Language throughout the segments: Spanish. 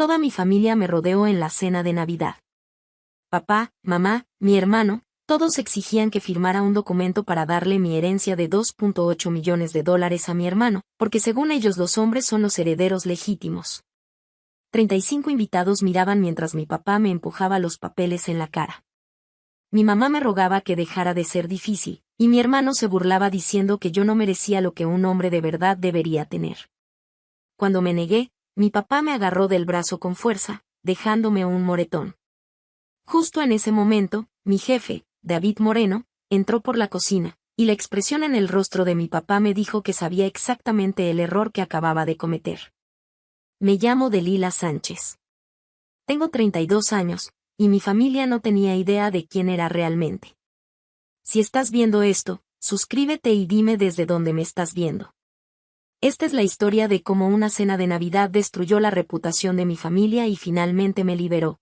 Toda mi familia me rodeó en la cena de Navidad. Papá, mamá, mi hermano, todos exigían que firmara un documento para darle mi herencia de $2.8 millones a mi hermano, porque según ellos los hombres son los herederos legítimos. 35 invitados miraban mientras mi papá me empujaba los papeles en la cara. Mi mamá me rogaba que dejara de ser difícil, y mi hermano se burlaba diciendo que yo no merecía lo que un hombre de verdad debería tener. Cuando me negué, mi papá me agarró del brazo con fuerza, dejándome un moretón. Justo en ese momento, mi jefe, David Moreno, entró por la cocina, y la expresión en el rostro de mi papá me dijo que sabía exactamente el error que acababa de cometer. Me llamo Delila Sánchez. Tengo 32 años, y mi familia no tenía idea de quién era realmente. Si estás viendo esto, suscríbete y dime desde dónde me estás viendo. Esta es la historia de cómo una cena de Navidad destruyó la reputación de mi familia y finalmente me liberó.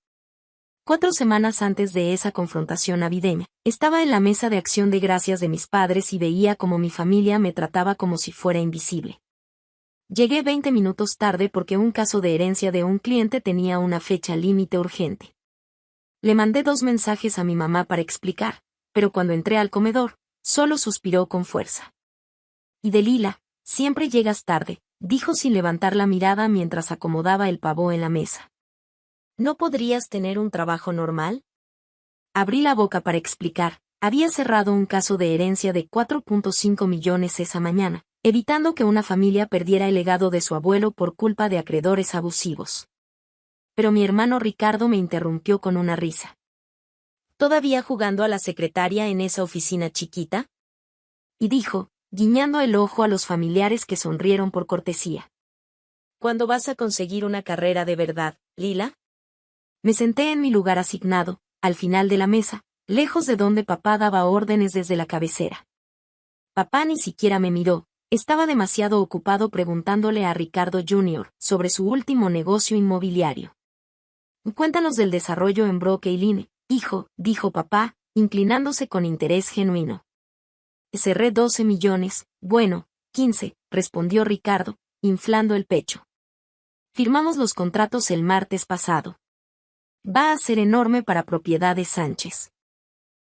4 semanas antes de esa confrontación navideña, estaba en la mesa de acción de gracias de mis padres y veía cómo mi familia me trataba como si fuera invisible. Llegué 20 minutos tarde porque un caso de herencia de un cliente tenía una fecha límite urgente. Le mandé 2 mensajes a mi mamá para explicar, pero cuando entré al comedor, solo suspiró con fuerza. Y Delila, siempre llegas tarde, dijo sin levantar la mirada mientras acomodaba el pavó en la mesa. ¿No podrías tener un trabajo normal? Abrí la boca para explicar, había cerrado un caso de herencia de 4.5 millones esa mañana, evitando que una familia perdiera el legado de su abuelo por culpa de acreedores abusivos. Pero mi hermano Ricardo me interrumpió con una risa. ¿Todavía jugando a la secretaria en esa oficina chiquita? Y dijo, guiñando el ojo a los familiares que sonrieron por cortesía. ¿Cuándo vas a conseguir una carrera de verdad, Lila? Me senté en mi lugar asignado, al final de la mesa, lejos de donde papá daba órdenes desde la cabecera. Papá ni siquiera me miró, estaba demasiado ocupado preguntándole a Ricardo Jr. sobre su último negocio inmobiliario. Cuéntanos del desarrollo en Brooklyn, hijo, dijo papá, inclinándose con interés genuino. Cerré 12 millones, bueno, 15, respondió Ricardo, inflando el pecho. Firmamos los contratos el martes pasado. Va a ser enorme para Propiedades Sánchez.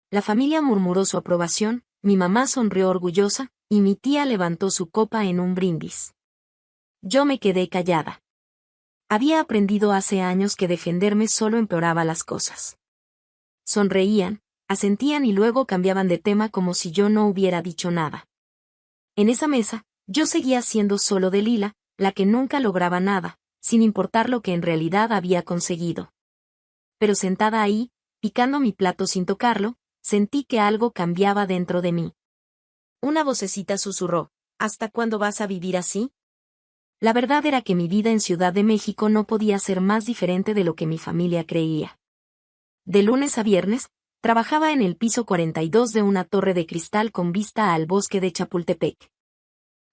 La familia murmuró su aprobación, mi mamá sonrió orgullosa, y mi tía levantó su copa en un brindis. Yo me quedé callada. Había aprendido hace años que defenderme solo empeoraba las cosas. Sonreían, asentían y luego cambiaban de tema como si yo no hubiera dicho nada. En esa mesa, yo seguía siendo solo Delila, la que nunca lograba nada, sin importar lo que en realidad había conseguido. Pero sentada ahí, picando mi plato sin tocarlo, sentí que algo cambiaba dentro de mí. Una vocecita susurró, ¿hasta cuándo vas a vivir así? La verdad era que mi vida en Ciudad de México no podía ser más diferente de lo que mi familia creía. De lunes a viernes, trabajaba en el piso 42 de una torre de cristal con vista al bosque de Chapultepec.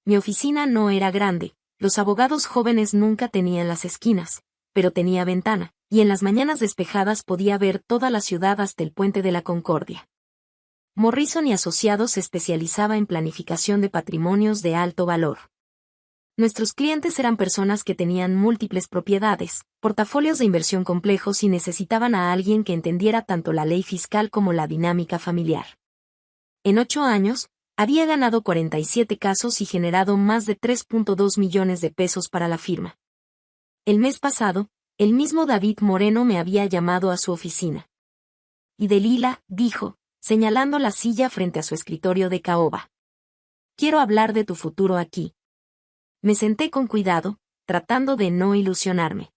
Mi oficina no era grande, los abogados jóvenes nunca tenían las esquinas, pero tenía ventana, y en las mañanas despejadas podía ver toda la ciudad hasta el Puente de la Concordia. Morrison y Asociados se especializaba en planificación de patrimonios de alto valor. Nuestros clientes eran personas que tenían múltiples propiedades, portafolios de inversión complejos y necesitaban a alguien que entendiera tanto la ley fiscal como la dinámica familiar. En 8 años, había ganado 47 casos y generado más de 3.2 millones de pesos para la firma. El mes pasado, el mismo David Moreno me había llamado a su oficina. Y Delila, dijo, señalando la silla frente a su escritorio de caoba. Quiero hablar de tu futuro aquí. Me senté con cuidado, tratando de no ilusionarme.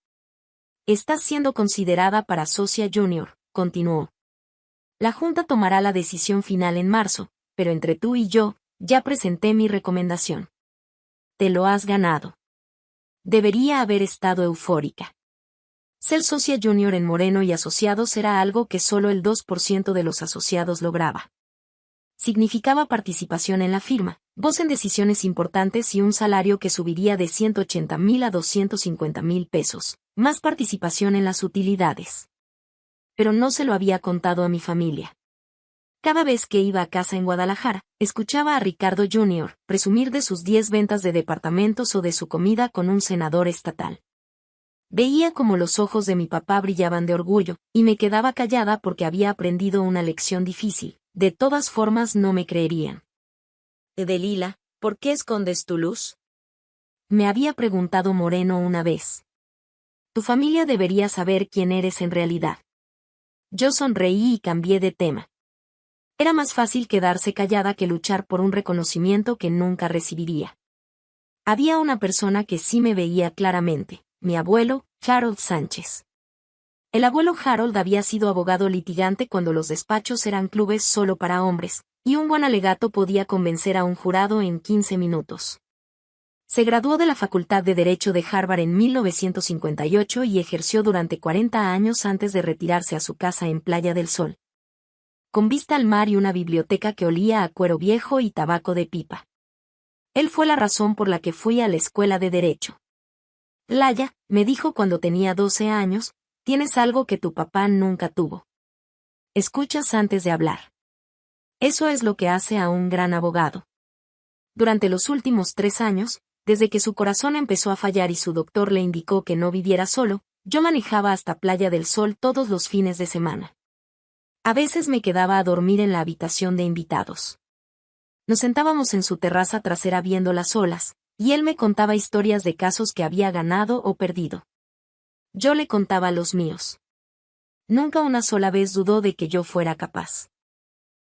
Estás siendo considerada para socia junior, continuó. La Junta tomará la decisión final en marzo, pero entre tú y yo, ya presenté mi recomendación. Te lo has ganado. Debería haber estado eufórica. Ser socia junior en Moreno y Asociados era algo que solo el 2% de los asociados lograba. Significaba participación en la firma, voz en decisiones importantes y un salario que subiría de 180,000 a 250,000 pesos, más participación en las utilidades. Pero no se lo había contado a mi familia. Cada vez que iba a casa en Guadalajara, escuchaba a Ricardo Jr. presumir de sus 10 ventas de departamentos o de su comida con un senador estatal. Veía como los ojos de mi papá brillaban de orgullo, y me quedaba callada porque había aprendido una lección difícil. De todas formas no me creerían. Delila, ¿por qué escondes tu luz? Me había preguntado Moreno una vez. Tu familia debería saber quién eres en realidad. Yo sonreí y cambié de tema. Era más fácil quedarse callada que luchar por un reconocimiento que nunca recibiría. Había una persona que sí me veía claramente, mi abuelo, Harold Sánchez. El abuelo Harold había sido abogado litigante cuando los despachos eran clubes solo para hombres, y un buen alegato podía convencer a un jurado en 15 minutos. Se graduó de la Facultad de Derecho de Harvard en 1958 y ejerció durante 40 años antes de retirarse a su casa en Playa del Sol, con vista al mar y una biblioteca que olía a cuero viejo y tabaco de pipa. Él fue la razón por la que fui a la escuela de Derecho. Laya, me dijo cuando tenía 12 años, tienes algo que tu papá nunca tuvo. Escuchas antes de hablar. Eso es lo que hace a un gran abogado. Durante los últimos 3 años, desde que su corazón empezó a fallar y su doctor le indicó que no viviera solo, yo manejaba hasta Playa del Sol todos los fines de semana. A veces me quedaba a dormir en la habitación de invitados. Nos sentábamos en su terraza trasera viendo las olas, y él me contaba historias de casos que había ganado o perdido. Yo le contaba los míos. Nunca una sola vez dudó de que yo fuera capaz.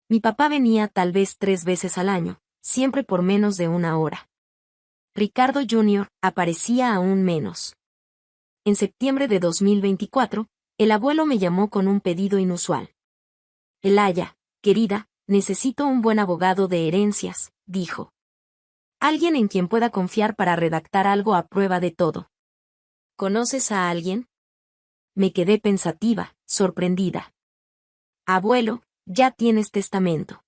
Mi papá venía tal vez 3 veces al año, siempre por menos de 1 hora. Ricardo Jr. aparecía aún menos. En septiembre de 2024, el abuelo me llamó con un pedido inusual. Elaya, querida, necesito un buen abogado de herencias, dijo. Alguien en quien pueda confiar para redactar algo a prueba de todo. ¿Conoces a alguien? Me quedé pensativa, sorprendida. Abuelo, ya tienes testamento.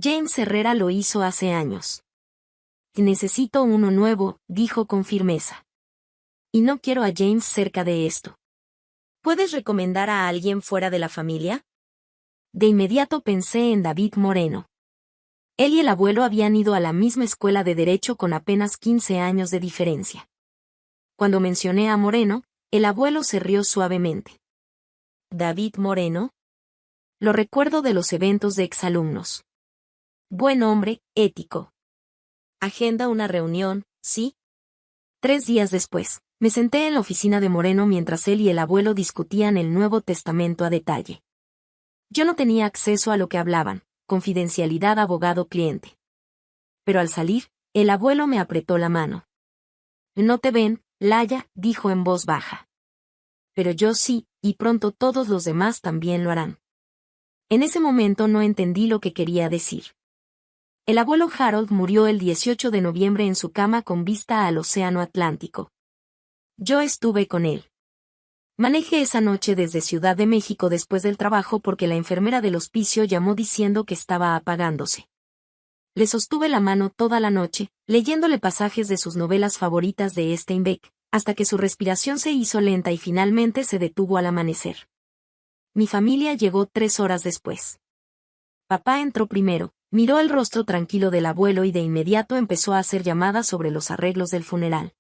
James Herrera lo hizo hace años. Necesito uno nuevo, dijo con firmeza. Y no quiero a James cerca de esto. ¿Puedes recomendar a alguien fuera de la familia? De inmediato pensé en David Moreno. Él y el abuelo habían ido a la misma escuela de derecho con apenas 15 años de diferencia. Cuando mencioné a Moreno, el abuelo se rió suavemente. ¿David Moreno? Lo recuerdo de los eventos de exalumnos. Buen hombre, ético. Agenda una reunión, ¿sí? 3 días después, me senté en la oficina de Moreno mientras él y el abuelo discutían el Nuevo Testamento a detalle. Yo no tenía acceso a lo que hablaban, confidencialidad abogado-cliente. Pero al salir, el abuelo me apretó la mano. No te ven, Laya, dijo en voz baja. Pero yo sí, y pronto todos los demás también lo harán. En ese momento no entendí lo que quería decir. El abuelo Harold murió el 18 de noviembre en su cama con vista al Océano Atlántico. Yo estuve con él. Manejé esa noche desde Ciudad de México después del trabajo porque la enfermera del hospicio llamó diciendo que estaba apagándose. Le sostuve la mano toda la noche, leyéndole pasajes de sus novelas favoritas de Steinbeck, hasta que su respiración se hizo lenta y finalmente se detuvo al amanecer. Mi familia llegó 3 horas después. Papá entró primero, miró el rostro tranquilo del abuelo y de inmediato empezó a hacer llamadas sobre los arreglos del funeral.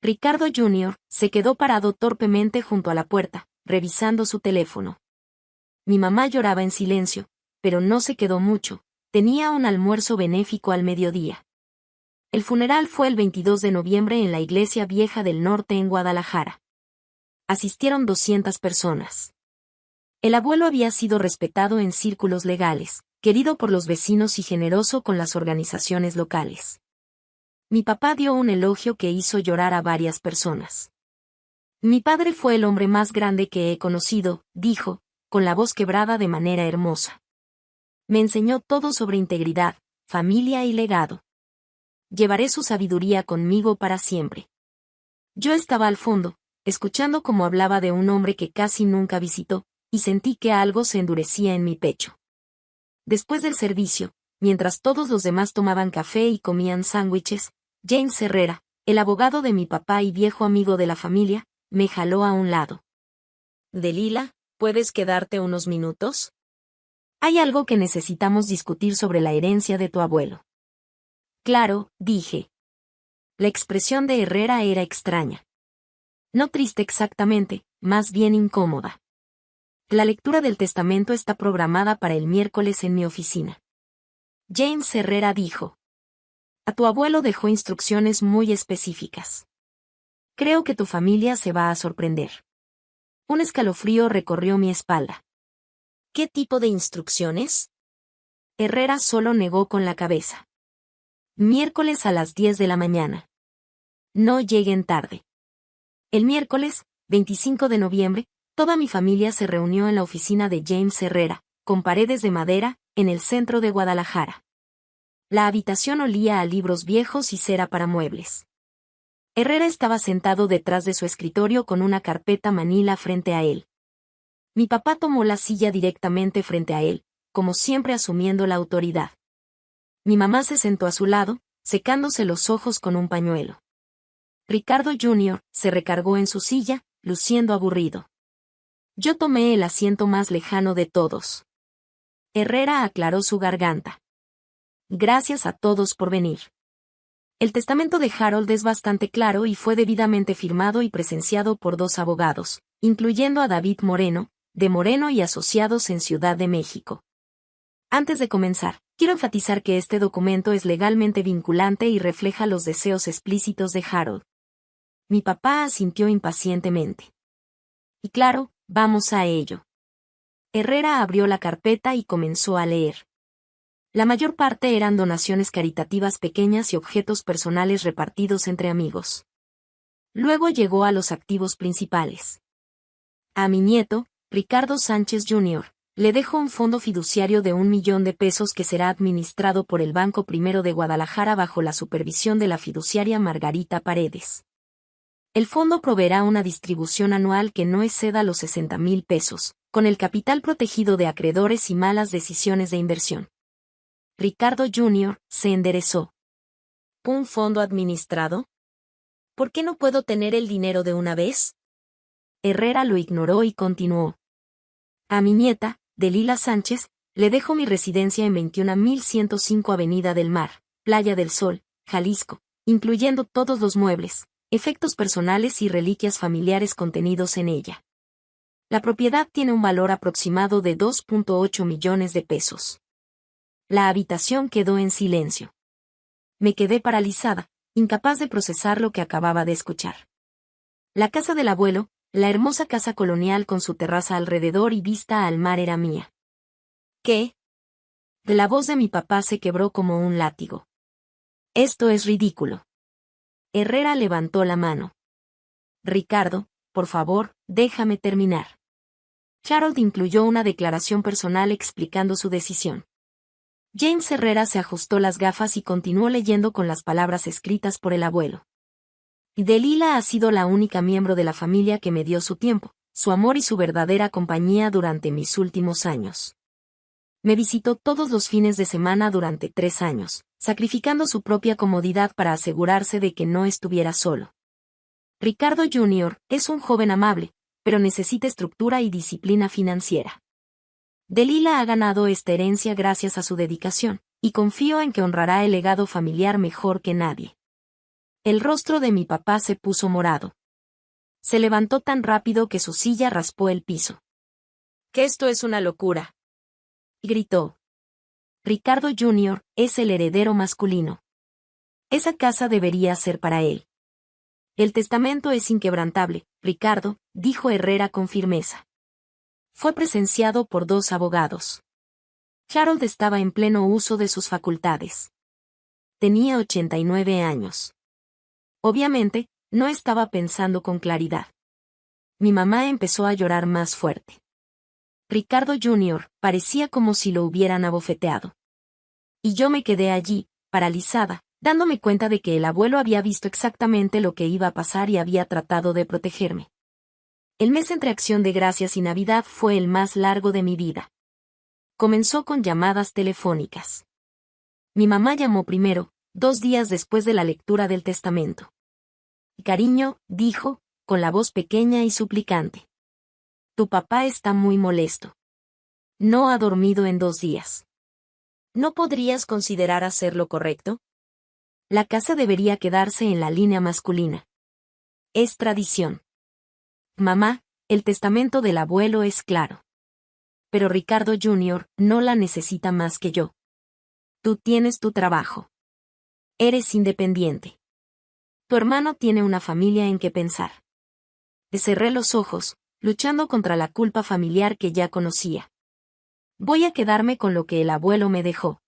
Ricardo Jr. se quedó parado torpemente junto a la puerta, revisando su teléfono. Mi mamá lloraba en silencio, pero no se quedó mucho, tenía un almuerzo benéfico al mediodía. El funeral fue el 22 de noviembre en la Iglesia Vieja del Norte en Guadalajara. Asistieron 200 personas. El abuelo había sido respetado en círculos legales, querido por los vecinos y generoso con las organizaciones locales. Mi papá dio un elogio que hizo llorar a varias personas. Mi padre fue el hombre más grande que he conocido, dijo, con la voz quebrada de manera hermosa. Me enseñó todo sobre integridad, familia y legado. Llevaré su sabiduría conmigo para siempre. Yo estaba al fondo, escuchando cómo hablaba de un hombre que casi nunca visitó, y sentí que algo se endurecía en mi pecho. Después del servicio, mientras todos los demás tomaban café y comían sándwiches, James Herrera, el abogado de mi papá y viejo amigo de la familia, me jaló a un lado. Delila, ¿puedes quedarte unos minutos? Hay algo que necesitamos discutir sobre la herencia de tu abuelo. Claro, dije. La expresión de Herrera era extraña. No triste exactamente, más bien incómoda. La lectura del testamento está programada para el miércoles en mi oficina. James Herrera dijo: a tu abuelo dejó instrucciones muy específicas. Creo que tu familia se va a sorprender. Un escalofrío recorrió mi espalda. ¿Qué tipo de instrucciones? Herrera solo negó con la cabeza. Miércoles a las 10 de la mañana. No lleguen tarde. El miércoles, 25 de noviembre, toda mi familia se reunió en la oficina de James Herrera, con paredes de madera, en el centro de Guadalajara. La habitación olía a libros viejos y cera para muebles. Herrera estaba sentado detrás de su escritorio con una carpeta manila frente a él. Mi papá tomó la silla directamente frente a él, como siempre asumiendo la autoridad. Mi mamá se sentó a su lado, secándose los ojos con un pañuelo. Ricardo Jr. se recargó en su silla, luciendo aburrido. Yo tomé el asiento más lejano de todos. Herrera aclaró su garganta. Gracias a todos por venir. El testamento de Harold es bastante claro y fue debidamente firmado y presenciado por 2 abogados, incluyendo a David Moreno, de Moreno y Asociados en Ciudad de México. Antes de comenzar, quiero enfatizar que este documento es legalmente vinculante y refleja los deseos explícitos de Harold. Mi papá asintió impacientemente. Y claro, vamos a ello. Herrera abrió la carpeta y comenzó a leer. La mayor parte eran donaciones caritativas pequeñas y objetos personales repartidos entre amigos. Luego llegó a los activos principales. A mi nieto, Ricardo Sánchez Jr., le dejo un fondo fiduciario de $1.000.000 que será administrado por el Banco Primero de Guadalajara bajo la supervisión de la fiduciaria Margarita Paredes. El fondo proveerá una distribución anual que no exceda los $60,000, con el capital protegido de acreedores y malas decisiones de inversión. Ricardo Jr. se enderezó. ¿Un fondo administrado? ¿Por qué no puedo tener el dinero de una vez? Herrera lo ignoró y continuó. A mi nieta, Delila Sánchez, le dejo mi residencia en 21.105 Avenida del Mar, Playa del Sol, Jalisco, incluyendo todos los muebles, efectos personales y reliquias familiares contenidos en ella. La propiedad tiene un valor aproximado de $2.8 millones. La habitación quedó en silencio. Me quedé paralizada, incapaz de procesar lo que acababa de escuchar. La casa del abuelo, la hermosa casa colonial con su terraza alrededor y vista al mar, era mía. ¿Qué? La voz de mi papá se quebró como un látigo. Esto es ridículo. Herrera levantó la mano. Ricardo, por favor, déjame terminar. Harold incluyó una declaración personal explicando su decisión. James Herrera se ajustó las gafas y continuó leyendo con las palabras escritas por el abuelo. Delila ha sido la única miembro de la familia que me dio su tiempo, su amor y su verdadera compañía durante mis últimos años. Me visitó todos los fines de semana durante 3 años, sacrificando su propia comodidad para asegurarse de que no estuviera solo. Ricardo Jr. es un joven amable, pero necesita estructura y disciplina financiera. Delila ha ganado esta herencia gracias a su dedicación, y confío en que honrará el legado familiar mejor que nadie. El rostro de mi papá se puso morado. Se levantó tan rápido que su silla raspó el piso. Que esto es una locura. Gritó. Ricardo Jr. es el heredero masculino. Esa casa debería ser para él. El testamento es inquebrantable, Ricardo, dijo Herrera con firmeza. Fue presenciado por 2 abogados. Harold estaba en pleno uso de sus facultades. Tenía 89 años. Obviamente, no estaba pensando con claridad. Mi mamá empezó a llorar más fuerte. Ricardo Jr. parecía como si lo hubieran abofeteado. Y yo me quedé allí, paralizada, dándome cuenta de que el abuelo había visto exactamente lo que iba a pasar y había tratado de protegerme. El mes entre Acción de Gracias y Navidad fue el más largo de mi vida. Comenzó con llamadas telefónicas. Mi mamá llamó primero, 2 días después de la lectura del testamento. Cariño, dijo, con la voz pequeña y suplicante. Tu papá está muy molesto. No ha dormido en 2 días. ¿No podrías considerar hacer lo correcto? La casa debería quedarse en la línea masculina. Es tradición. Mamá, el testamento del abuelo es claro. Pero Ricardo Jr. no la necesita más que yo. Tú tienes tu trabajo. Eres independiente. Tu hermano tiene una familia en que pensar. Cerré los ojos, luchando contra la culpa familiar que ya conocía. Voy a quedarme con lo que el abuelo me dejó.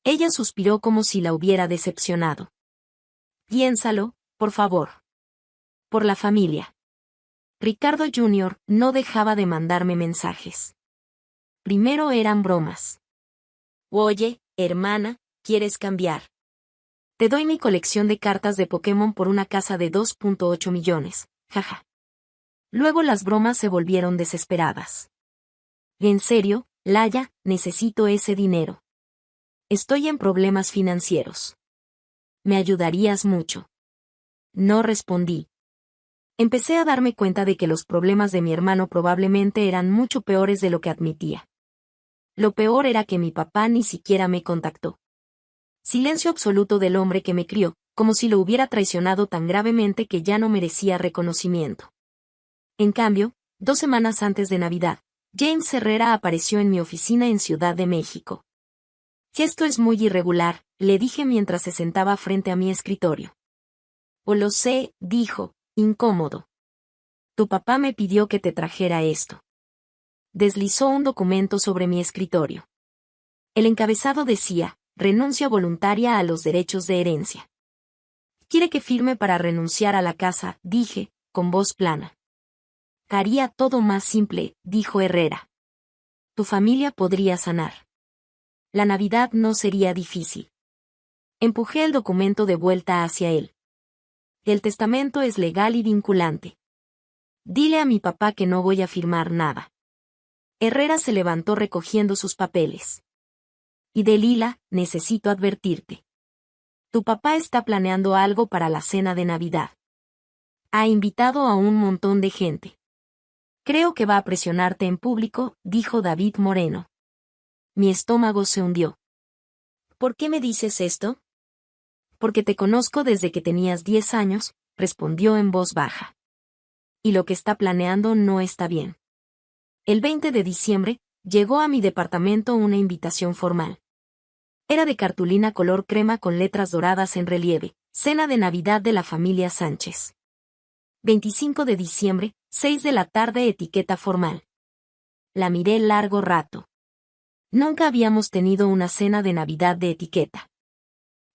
Ella suspiró como si la hubiera decepcionado. Piénsalo, por favor. Por la familia. Ricardo Jr. no dejaba de mandarme mensajes. Primero eran bromas. Oye, hermana, ¿quieres cambiar? Te doy mi colección de cartas de Pokémon por una casa de 2.8 millones, jaja. Luego las bromas se volvieron desesperadas. En serio, Laia, necesito ese dinero. Estoy en problemas financieros. ¿Me ayudarías mucho? No respondí. Empecé a darme cuenta de que los problemas de mi hermano probablemente eran mucho peores de lo que admitía. Lo peor era que mi papá ni siquiera me contactó. Silencio absoluto del hombre que me crió, como si lo hubiera traicionado tan gravemente que ya no merecía reconocimiento. En cambio, 2 semanas antes de Navidad, James Herrera apareció en mi oficina en Ciudad de México. Esto es muy irregular, le dije mientras se sentaba frente a mi escritorio. Oh, lo sé, dijo, incómodo. Tu papá me pidió que te trajera esto. Deslizó un documento sobre mi escritorio. El encabezado decía, renuncia voluntaria a los derechos de herencia. Quiere que firme para renunciar a la casa, dije, con voz plana. Haría todo más simple, dijo Herrera. Tu familia podría sanar. La Navidad no sería difícil. Empujé el documento de vuelta hacia él. El testamento es legal y vinculante. Dile a mi papá que no voy a firmar nada. Herrera se levantó recogiendo sus papeles. Y Delila, necesito advertirte. Tu papá está planeando algo para la cena de Navidad. Ha invitado a un montón de gente. Creo que va a presionarte en público, dijo David Moreno. Mi estómago se hundió. ¿Por qué me dices esto? Porque te conozco desde que tenías 10 años, respondió en voz baja. Y lo que está planeando no está bien. El 20 de diciembre, llegó a mi departamento una invitación formal. Era de cartulina color crema con letras doradas en relieve, cena de Navidad de la familia Sánchez. 25 de diciembre, 6 de la tarde, etiqueta formal. La miré largo rato. Nunca habíamos tenido una cena de Navidad de etiqueta.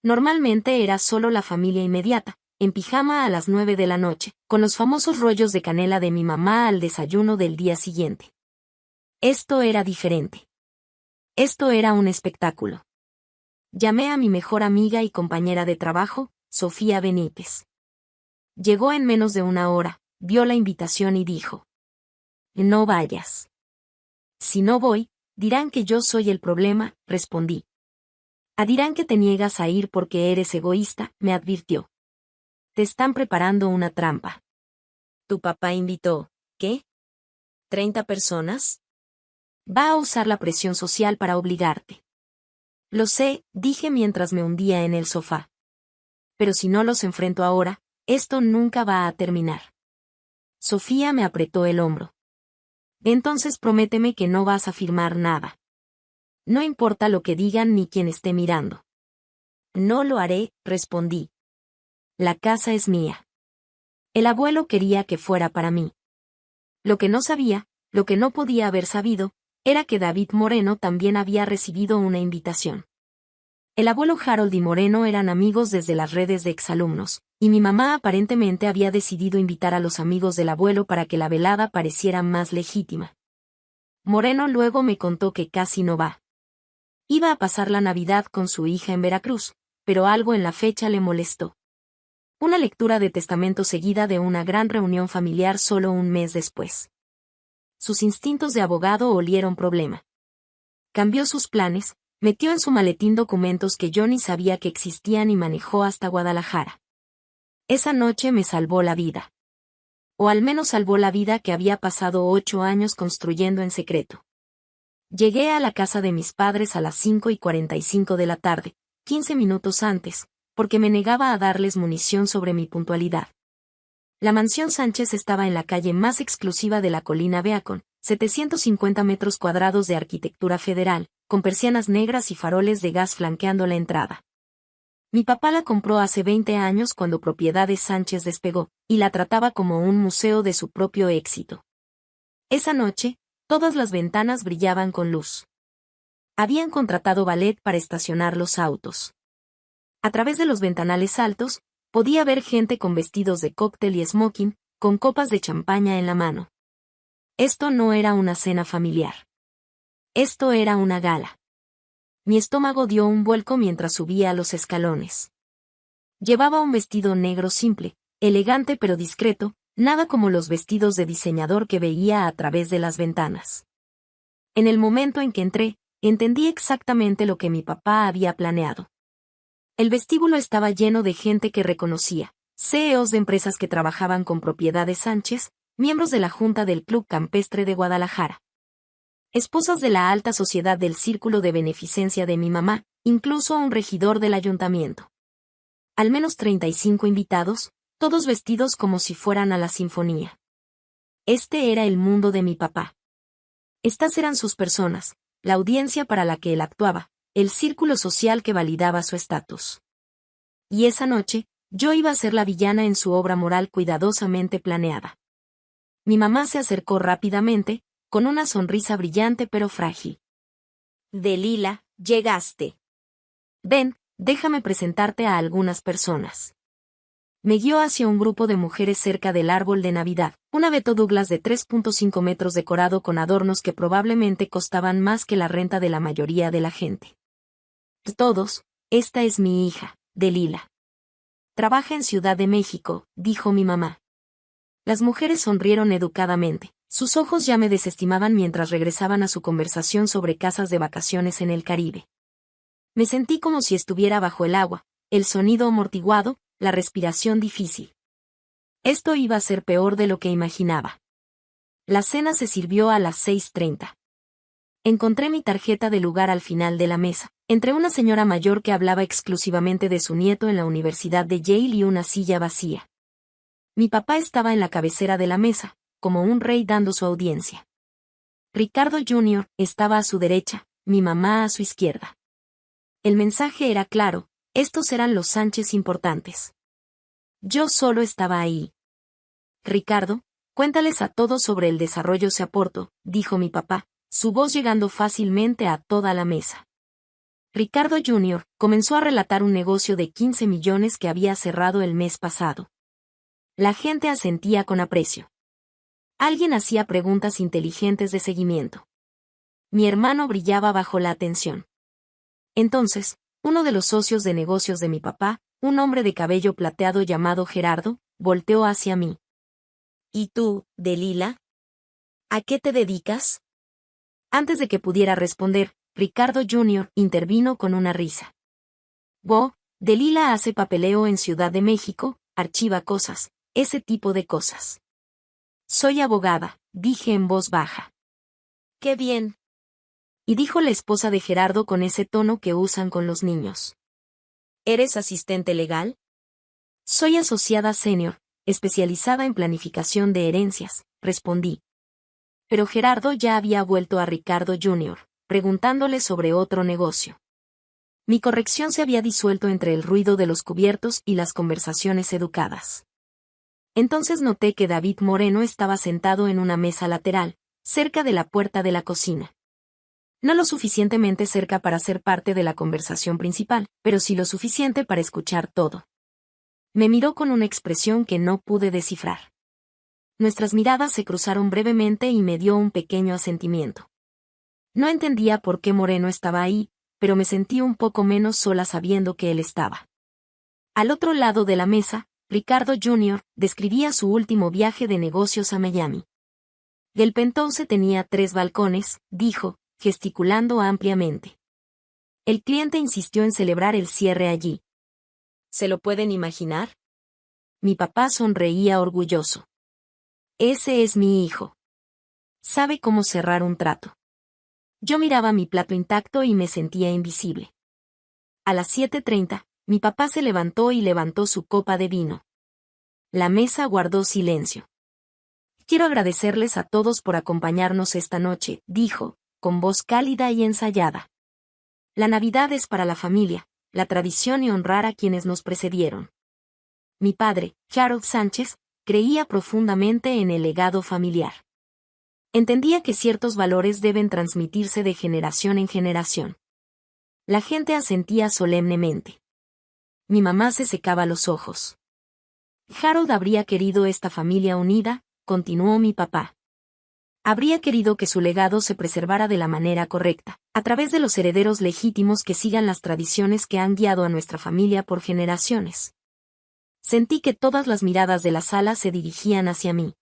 Normalmente era solo la familia inmediata, en pijama a las 9 de la noche, con los famosos rollos de canela de mi mamá al desayuno del día siguiente. Esto era diferente. Esto era un espectáculo. Llamé a mi mejor amiga y compañera de trabajo, Sofía Benítez. Llegó en menos de una hora, vio la invitación y dijo: No vayas. Si no voy, dirán que yo soy el problema, respondí. Dirán que te niegas a ir porque eres egoísta, me advirtió. Te están preparando una trampa. Tu papá invitó, ¿qué? ¿30 personas? Va a usar la presión social para obligarte. Lo sé, dije mientras me hundía en el sofá. Pero si no los enfrento ahora, esto nunca va a terminar. Sofía me apretó el hombro. Entonces prométeme que no vas a firmar nada. No importa lo que digan ni quién esté mirando. No lo haré, respondí. La casa es mía. El abuelo quería que fuera para mí. Lo que no sabía, lo que no podía haber sabido, era que David Moreno también había recibido una invitación. El abuelo Harold y Moreno eran amigos desde las redes de exalumnos, y mi mamá aparentemente había decidido invitar a los amigos del abuelo para que la velada pareciera más legítima. Moreno luego me contó que casi no va. Iba a pasar la Navidad con su hija en Veracruz, pero algo en la fecha le molestó. Una lectura de testamento seguida de una gran reunión familiar solo un mes después. Sus instintos de abogado olieron problema. Cambió sus planes, metió en su maletín documentos que yo ni sabía que existían y manejó hasta Guadalajara. Esa noche me salvó la vida. O al menos salvó la vida que había pasado 8 años construyendo en secreto. Llegué a la casa de mis padres a las 5:45 de la tarde, 15 minutos antes, porque me negaba a darles munición sobre mi puntualidad. La mansión Sánchez estaba en la calle más exclusiva de la colina Beacon, 750 metros cuadrados de arquitectura federal, con persianas negras y faroles de gas flanqueando la entrada. Mi papá la compró hace 20 años cuando Propiedades Sánchez despegó, y la trataba como un museo de su propio éxito. Esa noche, todas las ventanas brillaban con luz. Habían contratado valet para estacionar los autos. A través de los ventanales altos, podía ver gente con vestidos de cóctel y smoking, con copas de champaña en la mano. Esto no era una cena familiar. Esto era una gala. Mi estómago dio un vuelco mientras subía a los escalones. Llevaba un vestido negro simple, elegante pero discreto, nada como los vestidos de diseñador que veía a través de las ventanas. En el momento en que entré, entendí exactamente lo que mi papá había planeado. El vestíbulo estaba lleno de gente que reconocía, CEOs de empresas que trabajaban con Propiedades Sánchez, miembros de la Junta del Club Campestre de Guadalajara, esposas de la alta sociedad del círculo de beneficencia de mi mamá, incluso un regidor del ayuntamiento. Al menos 35 invitados, todos vestidos como si fueran a la sinfonía. Este era el mundo de mi papá. Estas eran sus personas, la audiencia para la que él actuaba, el círculo social que validaba su estatus. Y esa noche, yo iba a ser la villana en su obra moral cuidadosamente planeada. Mi mamá se acercó rápidamente, con una sonrisa brillante pero frágil. Delila, llegaste. Ven, déjame presentarte a algunas personas. Me guió hacia un grupo de mujeres cerca del árbol de Navidad, un abeto Douglas de 3.5 metros decorado con adornos que probablemente costaban más que la renta de la mayoría de la gente. Todos, esta es mi hija, Delila. Trabaja en Ciudad de México, dijo mi mamá. Las mujeres sonrieron educadamente. Sus ojos ya me desestimaban mientras regresaban a su conversación sobre casas de vacaciones en el Caribe. Me sentí como si estuviera bajo el agua, el sonido amortiguado, la respiración difícil. Esto iba a ser peor de lo que imaginaba. La cena se sirvió a las 6:30. Encontré mi tarjeta de lugar al final de la mesa, entre una señora mayor que hablaba exclusivamente de su nieto en la Universidad de Yale y una silla vacía. Mi papá estaba en la cabecera de la mesa, como un rey dando su audiencia. Ricardo Jr. estaba a su derecha, mi mamá a su izquierda. El mensaje era claro, estos eran los Sánchez importantes. Yo solo estaba ahí. Ricardo, cuéntales a todos sobre el desarrollo Seaporto, dijo mi papá, su voz llegando fácilmente a toda la mesa. Ricardo Jr. comenzó a relatar un negocio de 15 millones que había cerrado el mes pasado. La gente asentía con aprecio. Alguien hacía preguntas inteligentes de seguimiento. Mi hermano brillaba bajo la atención. Entonces, uno de los socios de negocios de mi papá, un hombre de cabello plateado llamado Gerardo, volteó hacia mí. ¿Y tú, Delila? ¿A qué te dedicas? Antes de que pudiera responder, Ricardo Jr. intervino con una risa. Delila hace papeleo en Ciudad de México, archiva cosas, ese tipo de cosas. Soy abogada, dije en voz baja. ¡Qué bien! Y dijo la esposa de Gerardo con ese tono que usan con los niños. ¿Eres asistente legal? Soy asociada senior, especializada en planificación de herencias, respondí. Pero Gerardo ya había vuelto a Ricardo Jr., preguntándole sobre otro negocio. Mi corrección se había disuelto entre el ruido de los cubiertos y las conversaciones educadas. Entonces noté que David Moreno estaba sentado en una mesa lateral, cerca de la puerta de la cocina. No lo suficientemente cerca para ser parte de la conversación principal, pero sí lo suficiente para escuchar todo. Me miró con una expresión que no pude descifrar. Nuestras miradas se cruzaron brevemente y me dio un pequeño asentimiento. No entendía por qué Moreno estaba ahí, pero me sentí un poco menos sola sabiendo que él estaba. Al otro lado de la mesa, Ricardo Jr. describía su último viaje de negocios a Miami. El penthouse tenía 3 balcones, dijo, gesticulando ampliamente. El cliente insistió en celebrar el cierre allí. ¿Se lo pueden imaginar? Mi papá sonreía orgulloso. Ese es mi hijo. Sabe cómo cerrar un trato. Yo miraba mi plato intacto y me sentía invisible. A las 7:30, mi papá se levantó y levantó su copa de vino. La mesa guardó silencio. Quiero agradecerles a todos por acompañarnos esta noche, dijo, con voz cálida y ensayada. La Navidad es para la familia, la tradición y honrar a quienes nos precedieron. Mi padre, Harold Sánchez, creía profundamente en el legado familiar. Entendía que ciertos valores deben transmitirse de generación en generación. La gente asentía solemnemente. Mi mamá se secaba los ojos. Harold habría querido esta familia unida, continuó mi papá. Habría querido que su legado se preservara de la manera correcta, a través de los herederos legítimos que sigan las tradiciones que han guiado a nuestra familia por generaciones. Sentí que todas las miradas de la sala se dirigían hacia mí.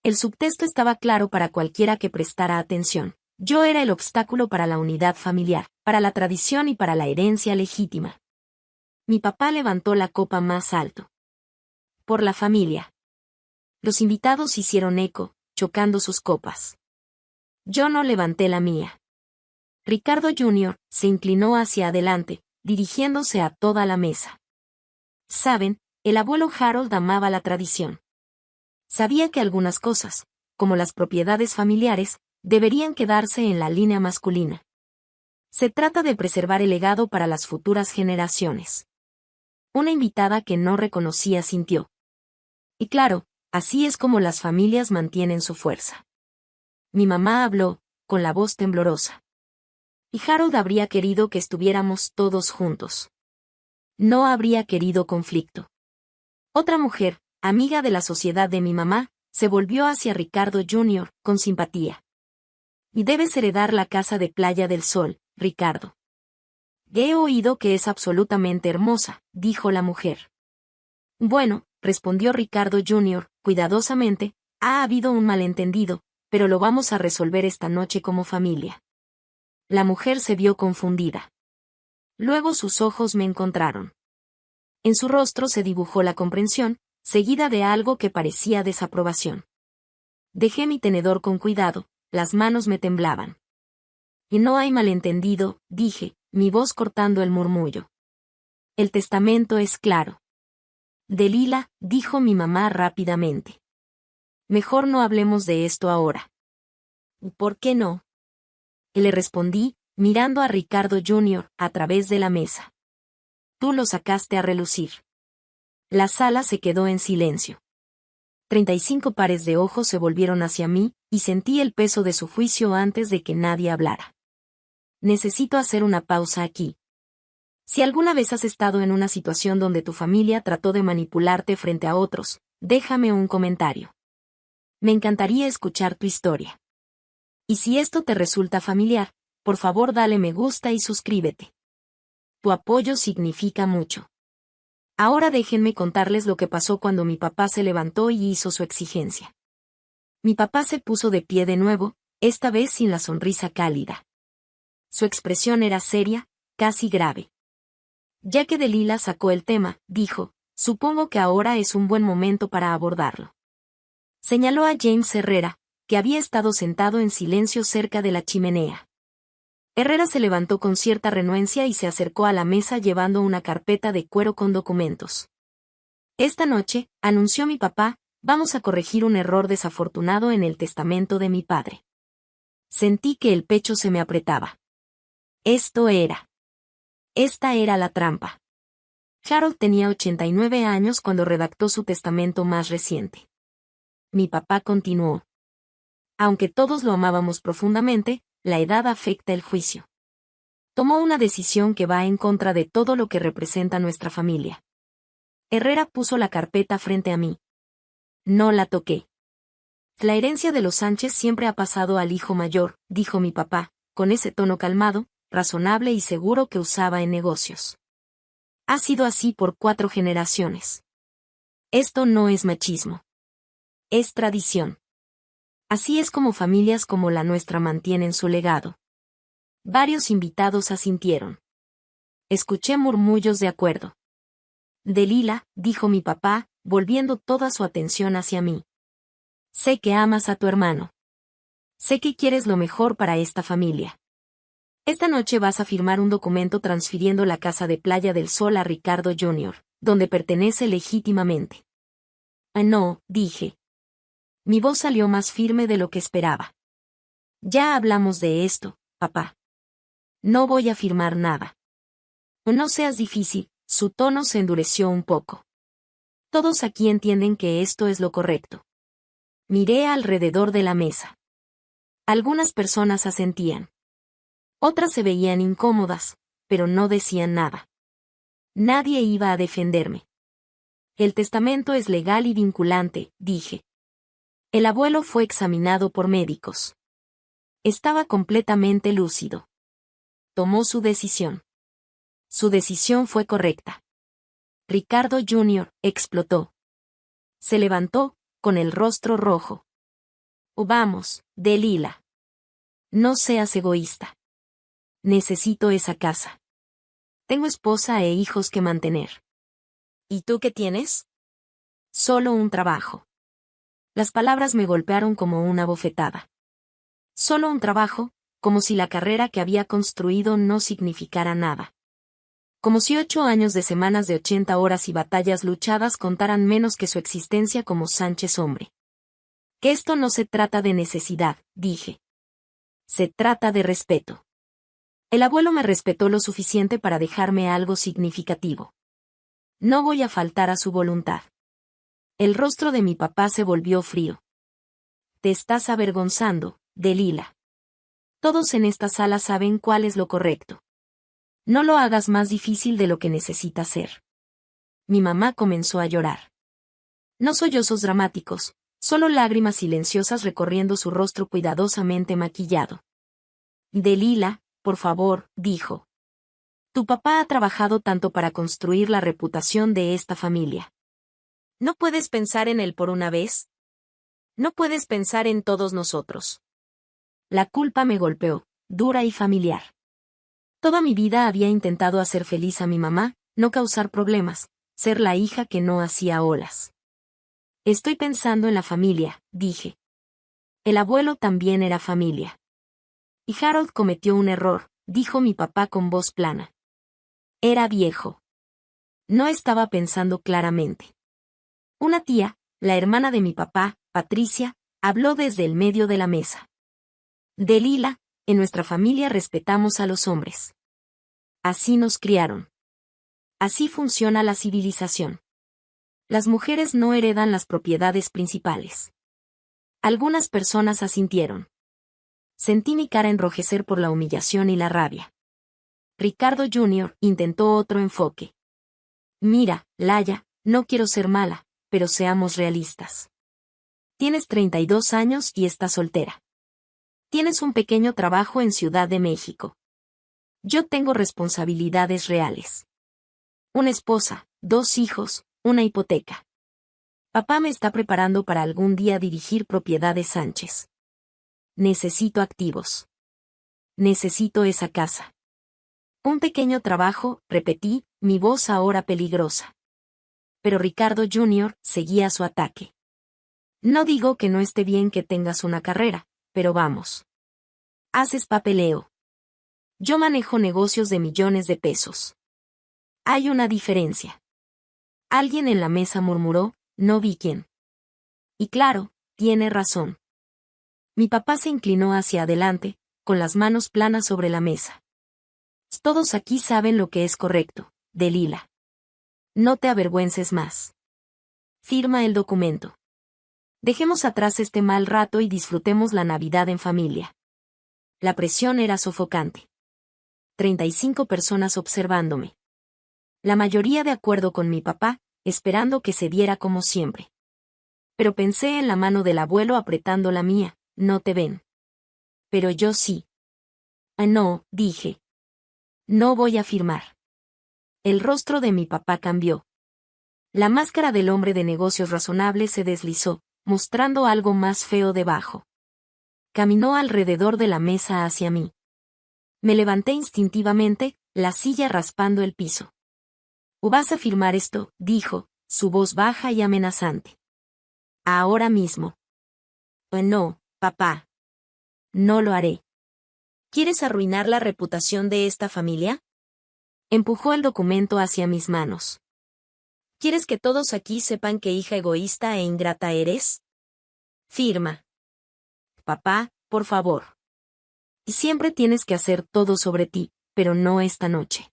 El subtexto estaba claro para cualquiera que prestara atención. Yo era el obstáculo para la unidad familiar, para la tradición y para la herencia legítima. Mi papá levantó la copa más alto. Por la familia. Los invitados hicieron eco, chocando sus copas. Yo no levanté la mía. Ricardo Jr. se inclinó hacia adelante, dirigiéndose a toda la mesa. Saben, el abuelo Harold amaba la tradición. Sabía que algunas cosas, como las propiedades familiares, deberían quedarse en la línea masculina. Se trata de preservar el legado para las futuras generaciones. Una invitada que no reconocía sintió. Y claro, así es como las familias mantienen su fuerza. Mi mamá habló, con la voz temblorosa. Y Harold habría querido que estuviéramos todos juntos. No habría querido conflicto. Otra mujer, amiga de la sociedad de mi mamá, se volvió hacia Ricardo Jr., con simpatía. Y debes heredar la casa de Playa del Sol, Ricardo. He oído que es absolutamente hermosa, dijo la mujer. Bueno, respondió Ricardo Jr., cuidadosamente, ha habido un malentendido, pero lo vamos a resolver esta noche como familia. La mujer se vio confundida. Luego sus ojos me encontraron. En su rostro se dibujó la comprensión, seguida de algo que parecía desaprobación. Dejé mi tenedor con cuidado, las manos me temblaban. Y no hay malentendido, dije, mi voz cortando el murmullo. El testamento es claro. Delila, dijo mi mamá rápidamente. Mejor no hablemos de esto ahora. ¿Por qué no? Le respondí, mirando a Ricardo Jr. a través de la mesa. Tú lo sacaste a relucir. La sala se quedó en silencio. 35 pares de ojos se volvieron hacia mí, y sentí el peso de su juicio antes de que nadie hablara. Necesito hacer una pausa aquí. Si alguna vez has estado en una situación donde tu familia trató de manipularte frente a otros, déjame un comentario. Me encantaría escuchar tu historia. Y si esto te resulta familiar, por favor dale me gusta y suscríbete. Tu apoyo significa mucho. Ahora déjenme contarles lo que pasó cuando mi papá se levantó y hizo su exigencia. Mi papá se puso de pie de nuevo, esta vez sin la sonrisa cálida. Su expresión era seria, casi grave. Ya que Delila sacó el tema, dijo, supongo que ahora es un buen momento para abordarlo. Señaló a James Herrera, que había estado sentado en silencio cerca de la chimenea. Herrera se levantó con cierta renuencia y se acercó a la mesa llevando una carpeta de cuero con documentos. Esta noche, anunció mi papá, vamos a corregir un error desafortunado en el testamento de mi padre. Sentí que el pecho se me apretaba. Esta era la trampa. Harold tenía 89 años cuando redactó su testamento más reciente. Mi papá continuó. Aunque todos lo amábamos profundamente, la edad afecta el juicio. Tomó una decisión que va en contra de todo lo que representa nuestra familia. Herrera puso la carpeta frente a mí. No la toqué. La herencia de los Sánchez siempre ha pasado al hijo mayor, dijo mi papá, con ese tono calmado, razonable y seguro que usaba en negocios. Ha sido así por 4 generaciones. Esto no es machismo. Es tradición. Así es como familias como la nuestra mantienen su legado. Varios invitados asintieron. Escuché murmullos de acuerdo. Delila, dijo mi papá, volviendo toda su atención hacia mí. Sé que amas a tu hermano. Sé que quieres lo mejor para esta familia. Esta noche vas a firmar un documento transfiriendo la casa de Playa del Sol a Ricardo Jr., donde pertenece legítimamente. No, dije. Mi voz salió más firme de lo que esperaba. Ya hablamos de esto, papá. No voy a firmar nada. No seas difícil, su tono se endureció un poco. Todos aquí entienden que esto es lo correcto. Miré alrededor de la mesa. Algunas personas asentían. Otras se veían incómodas, pero no decían nada. Nadie iba a defenderme. El testamento es legal y vinculante, dije. El abuelo fue examinado por médicos. Estaba completamente lúcido. Tomó su decisión. Su decisión fue correcta. Ricardo Jr. explotó. Se levantó, con el rostro rojo. Vamos, Delila. No seas egoísta. Necesito esa casa. Tengo esposa e hijos que mantener. ¿Y tú qué tienes? Solo un trabajo. Las palabras me golpearon como una bofetada. Solo un trabajo, como si la carrera que había construido no significara nada. Como si 8 años de semanas de 80 horas y batallas luchadas contaran menos que su existencia como Sánchez hombre. Que esto no se trata de necesidad, dije. Se trata de respeto. El abuelo me respetó lo suficiente para dejarme algo significativo. No voy a faltar a su voluntad. El rostro de mi papá se volvió frío. Te estás avergonzando, Delila. Todos en esta sala saben cuál es lo correcto. No lo hagas más difícil de lo que necesita ser. Mi mamá comenzó a llorar. No sollozos dramáticos, solo lágrimas silenciosas recorriendo su rostro cuidadosamente maquillado. Delila, por favor, dijo. Tu papá ha trabajado tanto para construir la reputación de esta familia. ¿No puedes pensar en él por una vez? ¿No puedes pensar en todos nosotros? La culpa me golpeó, dura y familiar. Toda mi vida había intentado hacer feliz a mi mamá, no causar problemas, ser la hija que no hacía olas. Estoy pensando en la familia, dije. El abuelo también era familia. Y Harold cometió un error, dijo mi papá con voz plana. Era viejo. No estaba pensando claramente. Una tía, la hermana de mi papá, Patricia, habló desde el medio de la mesa. Delila, en nuestra familia respetamos a los hombres. Así nos criaron. Así funciona la civilización. Las mujeres no heredan las propiedades principales. Algunas personas asintieron. Sentí mi cara enrojecer por la humillación y la rabia. Ricardo Jr. intentó otro enfoque. Mira, Laya, no quiero ser mala, pero seamos realistas. Tienes 32 años y estás soltera. Tienes un pequeño trabajo en Ciudad de México. Yo tengo responsabilidades reales. Una esposa, 2 hijos, una hipoteca. Papá me está preparando para algún día dirigir Propiedades Sánchez. Necesito activos. Necesito esa casa. Un pequeño trabajo, repetí, mi voz ahora peligrosa. Pero Ricardo Jr. seguía su ataque. No digo que no esté bien que tengas una carrera, pero vamos. Haces papeleo. Yo manejo negocios de millones de pesos. Hay una diferencia. Alguien en la mesa murmuró, no vi quién. Y claro, tiene razón. Mi papá se inclinó hacia adelante, con las manos planas sobre la mesa. Todos aquí saben lo que es correcto, Delila. No te avergüences más. Firma el documento. Dejemos atrás este mal rato y disfrutemos la Navidad en familia. La presión era sofocante. 35 personas observándome. La mayoría de acuerdo con mi papá, esperando que se diera como siempre. Pero pensé en la mano del abuelo apretando la mía, no te ven. Pero yo sí. No, dije. No voy a firmar. El rostro de mi papá cambió. La máscara del hombre de negocios razonable se deslizó, mostrando algo más feo debajo. Caminó alrededor de la mesa hacia mí. Me levanté instintivamente, la silla raspando el piso. «¿Vas a firmar esto?», dijo, su voz baja y amenazante. «Ahora mismo». «No, papá. No lo haré». ¿Quieres arruinar la reputación de esta familia? Empujó el documento hacia mis manos. ¿Quieres que todos aquí sepan qué hija egoísta e ingrata eres? Firma. Papá, por favor. Y siempre tienes que hacer todo sobre ti, pero no esta noche.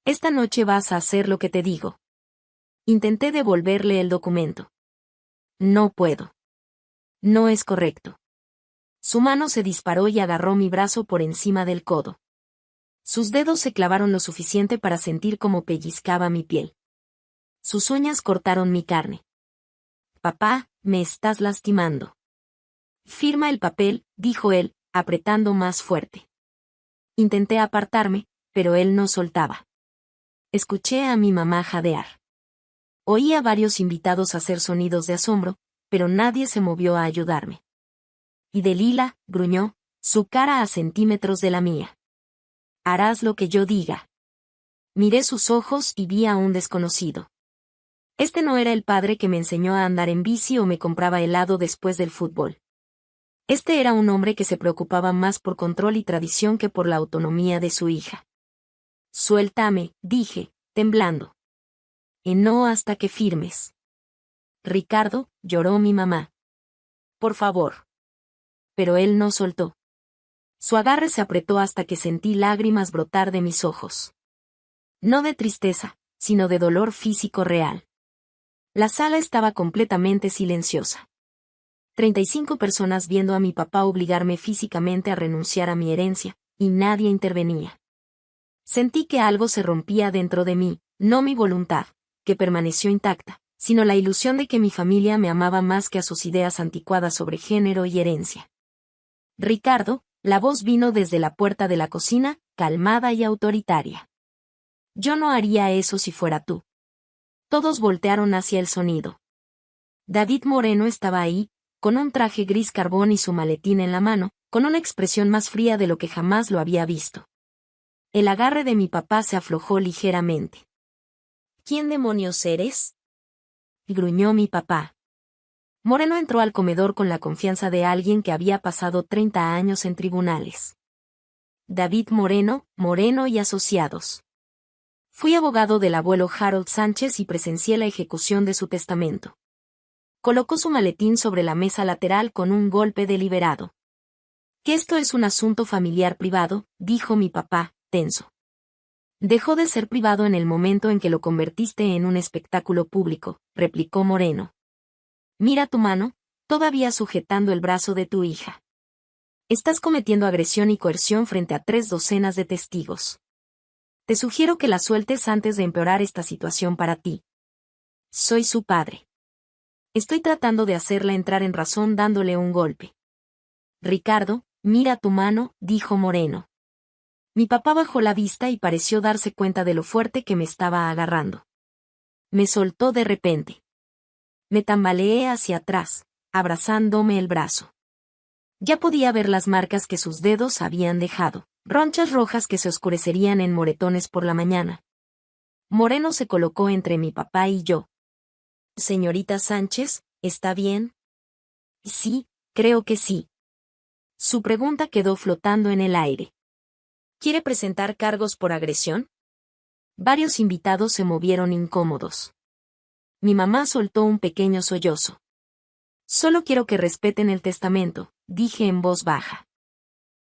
Esta noche vas a hacer lo que te digo. Intenté devolverle el documento. No puedo. No es correcto. Su mano se disparó y agarró mi brazo por encima del codo. Sus dedos se clavaron lo suficiente para sentir cómo pellizcaba mi piel. Sus uñas cortaron mi carne. Papá, me estás lastimando. Firma el papel, dijo él, apretando más fuerte. Intenté apartarme, pero él no soltaba. Escuché a mi mamá jadear. Oí a varios invitados hacer sonidos de asombro, pero nadie se movió a ayudarme. Y Delila, gruñó, su cara a centímetros de la mía. Harás lo que yo diga. Miré sus ojos y vi a un desconocido. Este no era el padre que me enseñó a andar en bici o me compraba helado después del fútbol. Este era un hombre que se preocupaba más por control y tradición que por la autonomía de su hija. Suéltame, dije, temblando. Y no hasta que firmes. Ricardo, lloró mi mamá. Por favor. Pero él no soltó. Su agarre se apretó hasta que sentí lágrimas brotar de mis ojos. No de tristeza, sino de dolor físico real. La sala estaba completamente silenciosa. 35 personas viendo a mi papá obligarme físicamente a renunciar a mi herencia, y nadie intervenía. Sentí que algo se rompía dentro de mí, no mi voluntad, que permaneció intacta, sino la ilusión de que mi familia me amaba más que a sus ideas anticuadas sobre género y herencia. Ricardo, la voz vino desde la puerta de la cocina, calmada y autoritaria. Yo no haría eso si fuera tú. Todos voltearon hacia el sonido. David Moreno estaba ahí, con un traje gris carbón y su maletín en la mano, con una expresión más fría de lo que jamás lo había visto. El agarre de mi papá se aflojó ligeramente. ¿Quién demonios eres? Gruñó mi papá. Moreno entró al comedor con la confianza de alguien que había pasado 30 años en tribunales. David Moreno, Moreno y Asociados. Fui abogado del abuelo Harold Sánchez y presencié la ejecución de su testamento. Colocó su maletín sobre la mesa lateral con un golpe deliberado. Que esto es un asunto familiar privado, dijo mi papá, tenso. Dejó de ser privado en el momento en que lo convertiste en un espectáculo público, replicó Moreno. Mira tu mano, todavía sujetando el brazo de tu hija. Estás cometiendo agresión y coerción frente a 3 docenas de testigos. Te sugiero que la sueltes antes de empeorar esta situación para ti. Soy su padre. Estoy tratando de hacerla entrar en razón dándole un golpe. Ricardo, mira tu mano, dijo Moreno. Mi papá bajó la vista y pareció darse cuenta de lo fuerte que me estaba agarrando. Me soltó de repente. Me tambaleé hacia atrás, abrazándome el brazo. Ya podía ver las marcas que sus dedos habían dejado, ronchas rojas que se oscurecerían en moretones por la mañana. Moreno se colocó entre mi papá y yo. Señorita Sánchez, ¿está bien? Sí, creo que sí. Su pregunta quedó flotando en el aire. ¿Quiere presentar cargos por agresión? Varios invitados se movieron incómodos. Mi mamá soltó un pequeño sollozo. Solo quiero que respeten el testamento, dije en voz baja.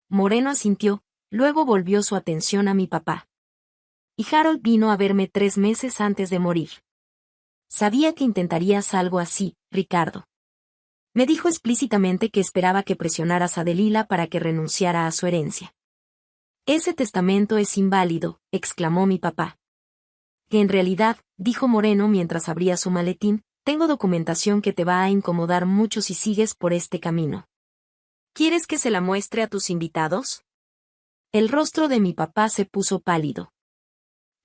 Moreno asintió, luego volvió su atención a mi papá. Y Harold vino a verme 3 meses antes de morir. Sabía que intentarías algo así, Ricardo. Me dijo explícitamente que esperaba que presionaras a Delila para que renunciara a su herencia. Ese testamento es inválido, exclamó mi papá. Que en realidad, dijo Moreno mientras abría su maletín, tengo documentación que te va a incomodar mucho si sigues por este camino. ¿Quieres que se la muestre a tus invitados? El rostro de mi papá se puso pálido.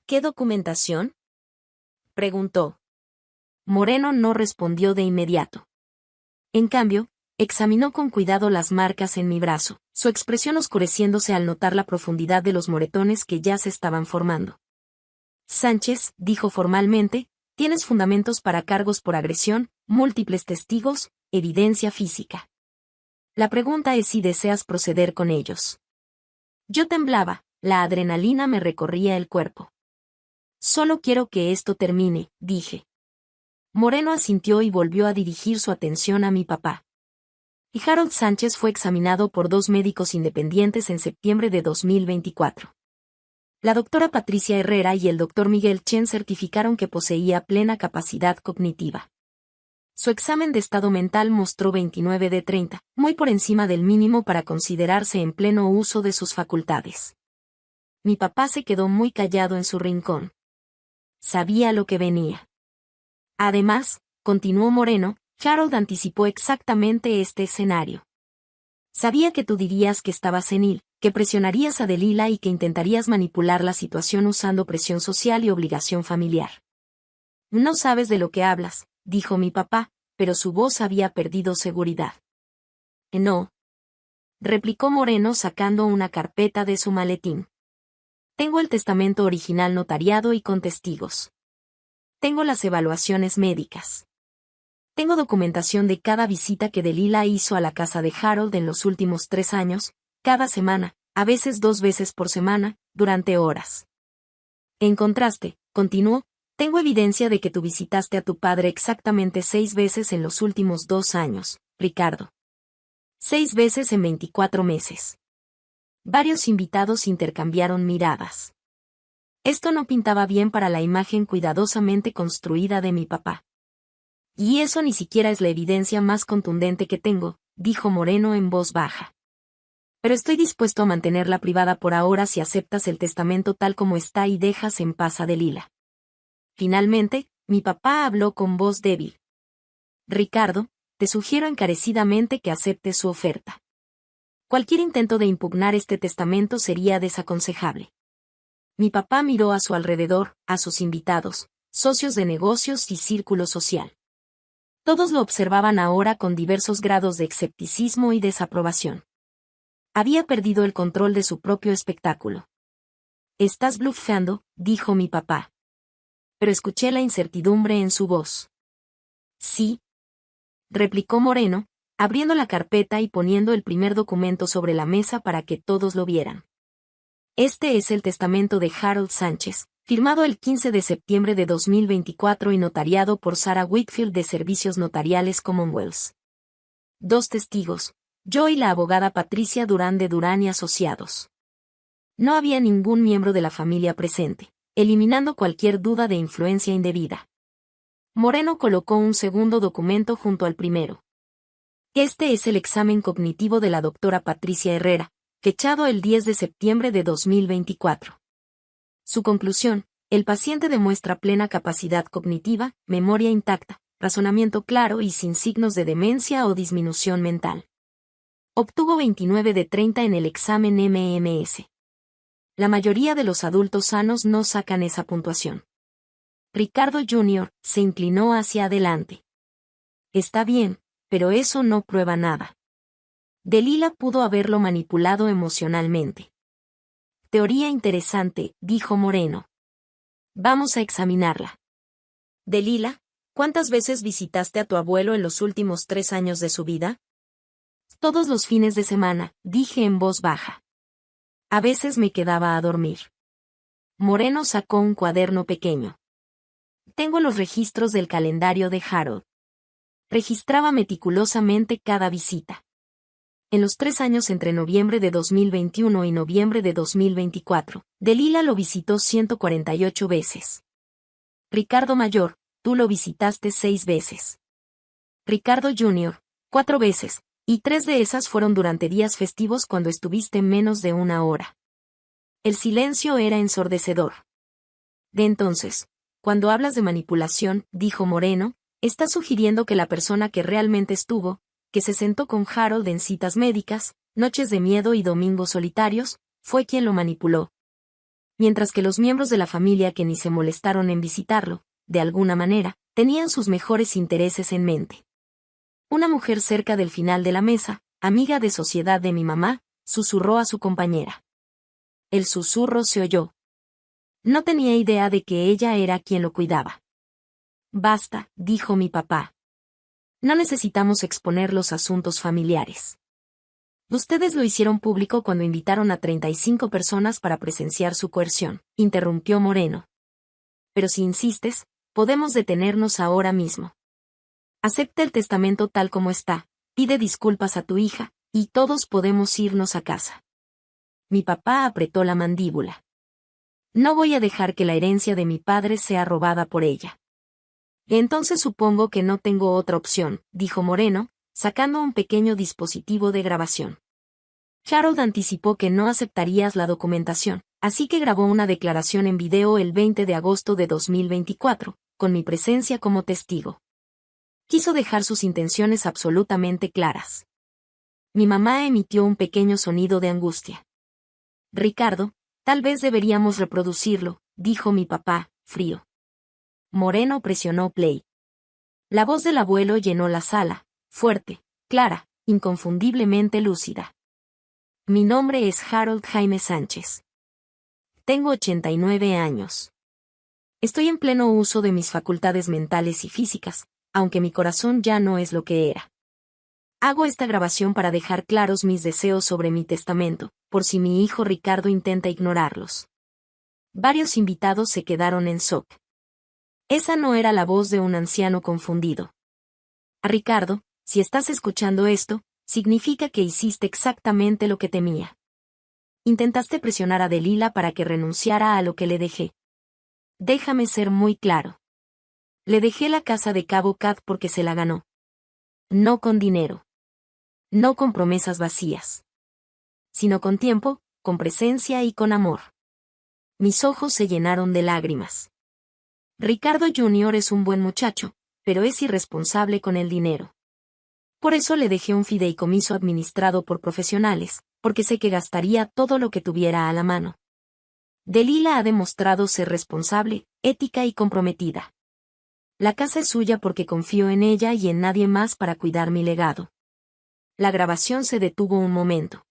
¿Qué documentación? Preguntó. Moreno no respondió de inmediato. En cambio, examinó con cuidado las marcas en mi brazo, su expresión oscureciéndose al notar la profundidad de los moretones que ya se estaban formando. Sánchez, dijo formalmente, tienes fundamentos para cargos por agresión, múltiples testigos, evidencia física. La pregunta es si deseas proceder con ellos. Yo temblaba, la adrenalina me recorría el cuerpo. Solo quiero que esto termine, dije. Moreno asintió y volvió a dirigir su atención a mi papá. Y Harold Sánchez fue examinado por 2 médicos independientes en septiembre de 2024. La doctora Patricia Herrera y el doctor Miguel Chen certificaron que poseía plena capacidad cognitiva. Su examen de estado mental mostró 29 de 30, muy por encima del mínimo para considerarse en pleno uso de sus facultades. Mi papá se quedó muy callado en su rincón. Sabía lo que venía. Además, continuó Moreno, Harold anticipó exactamente este escenario. Sabía que tú dirías que estaba senil, que presionarías a Delila y que intentarías manipular la situación usando presión social y obligación familiar. No sabes de lo que hablas, dijo mi papá, pero su voz había perdido seguridad. No, replicó Moreno sacando una carpeta de su maletín. Tengo el testamento original notariado y con testigos. Tengo las evaluaciones médicas. Tengo documentación de cada visita que Delila hizo a la casa de Harold en los últimos 3 años, cada semana, a veces 2 veces por semana, durante horas. En contraste, continuó, tengo evidencia de que tú visitaste a tu padre exactamente 6 veces en los últimos 2 años, Ricardo. 6 veces en 24 meses. Varios invitados intercambiaron miradas. Esto no pintaba bien para la imagen cuidadosamente construida de mi papá. Y eso ni siquiera es la evidencia más contundente que tengo, dijo Moreno en voz baja. Pero estoy dispuesto a mantenerla privada por ahora si aceptas el testamento tal como está y dejas en paz a Delila. Finalmente, mi papá habló con voz débil. Ricardo, te sugiero encarecidamente que aceptes su oferta. Cualquier intento de impugnar este testamento sería desaconsejable. Mi papá miró a su alrededor, a sus invitados, socios de negocios y círculo social. Todos lo observaban ahora con diversos grados de escepticismo y desaprobación. Había perdido el control de su propio espectáculo. Estás blufeando, dijo mi papá. Pero escuché la incertidumbre en su voz. Sí, replicó Moreno, abriendo la carpeta y poniendo el primer documento sobre la mesa para que todos lo vieran. Este es el testamento de Harold Sánchez, firmado el 15 de septiembre de 2024 y notariado por Sarah Whitfield de Servicios Notariales Commonwealth. 2 testigos, yo y la abogada Patricia Durán de Durán y Asociados. No había ningún miembro de la familia presente, eliminando cualquier duda de influencia indebida. Moreno colocó un segundo documento junto al primero. Este es el examen cognitivo de la doctora Patricia Herrera, fechado el 10 de septiembre de 2024. Su conclusión, el paciente demuestra plena capacidad cognitiva, memoria intacta, razonamiento claro y sin signos de demencia o disminución mental. Obtuvo 29 de 30 en el examen MMS. La mayoría de los adultos sanos no sacan esa puntuación. Ricardo Jr. se inclinó hacia adelante. Está bien, pero eso no prueba nada. Delila pudo haberlo manipulado emocionalmente. Teoría interesante, dijo Moreno. Vamos a examinarla. Delila, ¿cuántas veces visitaste a tu abuelo en los últimos 3 años de su vida? Todos los fines de semana, dije en voz baja. A veces me quedaba a dormir. Moreno sacó un cuaderno pequeño. Tengo los registros del calendario de Harold. Registraba meticulosamente cada visita. En los 3 años entre noviembre de 2021 y noviembre de 2024, Delila lo visitó 148 veces. Ricardo Mayor, tú lo visitaste 6 veces. Ricardo Jr., 4 veces, y 3 de esas fueron durante días festivos cuando estuviste menos de 1 hora. El silencio era ensordecedor. De entonces, cuando hablas de manipulación, dijo Moreno, estás sugiriendo que la persona que realmente estuvo, que se sentó con Harold en citas médicas, noches de miedo y domingos solitarios, fue quien lo manipuló. Mientras que los miembros de la familia que ni se molestaron en visitarlo, de alguna manera, tenían sus mejores intereses en mente. Una mujer cerca del final de la mesa, amiga de sociedad de mi mamá, susurró a su compañera. El susurro se oyó. No tenía idea de que ella era quien lo cuidaba. Basta, dijo mi papá. No necesitamos exponer los asuntos familiares. Ustedes lo hicieron público cuando invitaron a 35 personas para presenciar su coerción, interrumpió Moreno. Pero si insistes, podemos detenernos ahora mismo. Acepta el testamento tal como está, pide disculpas a tu hija, y todos podemos irnos a casa. Mi papá apretó la mandíbula. No voy a dejar que la herencia de mi padre sea robada por ella. Entonces supongo que no tengo otra opción, dijo Moreno, sacando un pequeño dispositivo de grabación. Harold anticipó que no aceptarías la documentación, así que grabó una declaración en video el 20 de agosto de 2024, con mi presencia como testigo. Quiso dejar sus intenciones absolutamente claras. Mi mamá emitió un pequeño sonido de angustia. Ricardo, tal vez deberíamos reproducirlo, dijo mi papá, frío. Moreno presionó play. La voz del abuelo llenó la sala, fuerte, clara, inconfundiblemente lúcida. Mi nombre es Harold Jaime Sánchez. Tengo 89 años. Estoy en pleno uso de mis facultades mentales y físicas, aunque mi corazón ya no es lo que era. Hago esta grabación para dejar claros mis deseos sobre mi testamento, por si mi hijo Ricardo intenta ignorarlos. Varios invitados se quedaron en shock. Esa no era la voz de un anciano confundido. A Ricardo, si estás escuchando esto, significa que hiciste exactamente lo que temía. Intentaste presionar a Delila para que renunciara a lo que le dejé. Déjame ser muy claro. Le dejé la casa de Cabo Cat porque se la ganó. No con dinero. No con promesas vacías. Sino con tiempo, con presencia y con amor. Mis ojos se llenaron de lágrimas. Ricardo Jr. es un buen muchacho, pero es irresponsable con el dinero. Por eso le dejé un fideicomiso administrado por profesionales, porque sé que gastaría todo lo que tuviera a la mano. Delila ha demostrado ser responsable, ética y comprometida. La casa es suya porque confío en ella y en nadie más para cuidar mi legado. La grabación se detuvo un momento.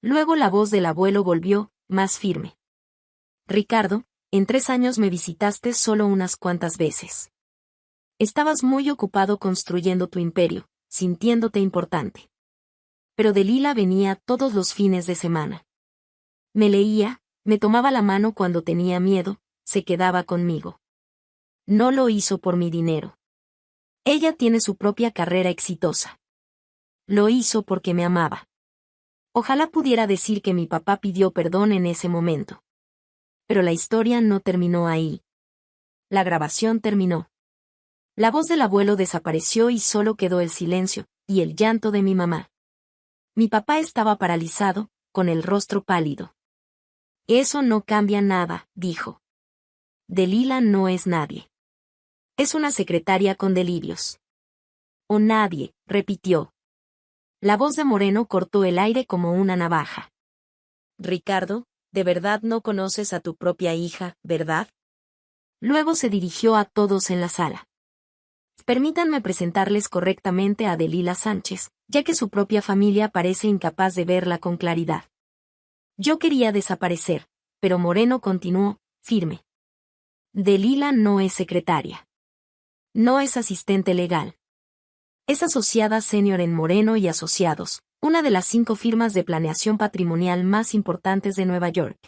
Luego la voz del abuelo volvió, más firme. Ricardo, en 3 años me visitaste solo unas cuantas veces. Estabas muy ocupado construyendo tu imperio, sintiéndote importante. Pero Delila venía todos los fines de semana. Me leía, me tomaba la mano cuando tenía miedo, se quedaba conmigo. No lo hizo por mi dinero. Ella tiene su propia carrera exitosa. Lo hizo porque me amaba. Ojalá pudiera decir que mi papá pidió perdón en ese momento. Pero la historia no terminó ahí. La grabación terminó. La voz del abuelo desapareció y solo quedó el silencio, y el llanto de mi mamá. Mi papá estaba paralizado, con el rostro pálido. Eso no cambia nada, dijo. Delila no es nadie. Es una secretaria con delirios. O nadie, repitió. La voz de Moreno cortó el aire como una navaja. Ricardo, de verdad no conoces a tu propia hija, ¿verdad? Luego se dirigió a todos en la sala. Permítanme presentarles correctamente a Delila Sánchez, ya que su propia familia parece incapaz de verla con claridad. Yo quería desaparecer, pero Moreno continuó, firme. Delila no es secretaria. No es asistente legal. Es asociada senior en Moreno y Asociados, una de las 5 firmas de planeación patrimonial más importantes de Nueva York.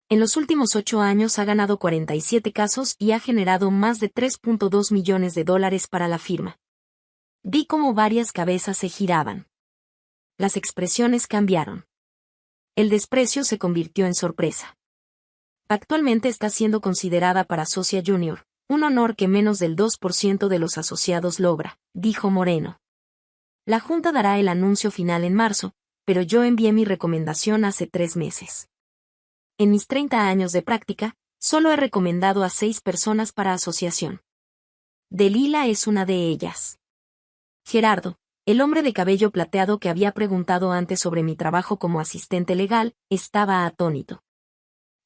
En los últimos 8 años ha ganado 47 casos y ha generado más de $3.2 millones para la firma. Vi cómo varias cabezas se giraban. Las expresiones cambiaron. El desprecio se convirtió en sorpresa. Actualmente está siendo considerada para socia junior, un honor que menos del 2% de los asociados logra, dijo Moreno. La Junta dará el anuncio final en marzo, pero yo envié mi recomendación hace 3 meses. En mis 30 años de práctica, solo he recomendado a 6 personas para asociación. Delila es una de ellas. Gerardo, el hombre de cabello plateado que había preguntado antes sobre mi trabajo como asistente legal, estaba atónito.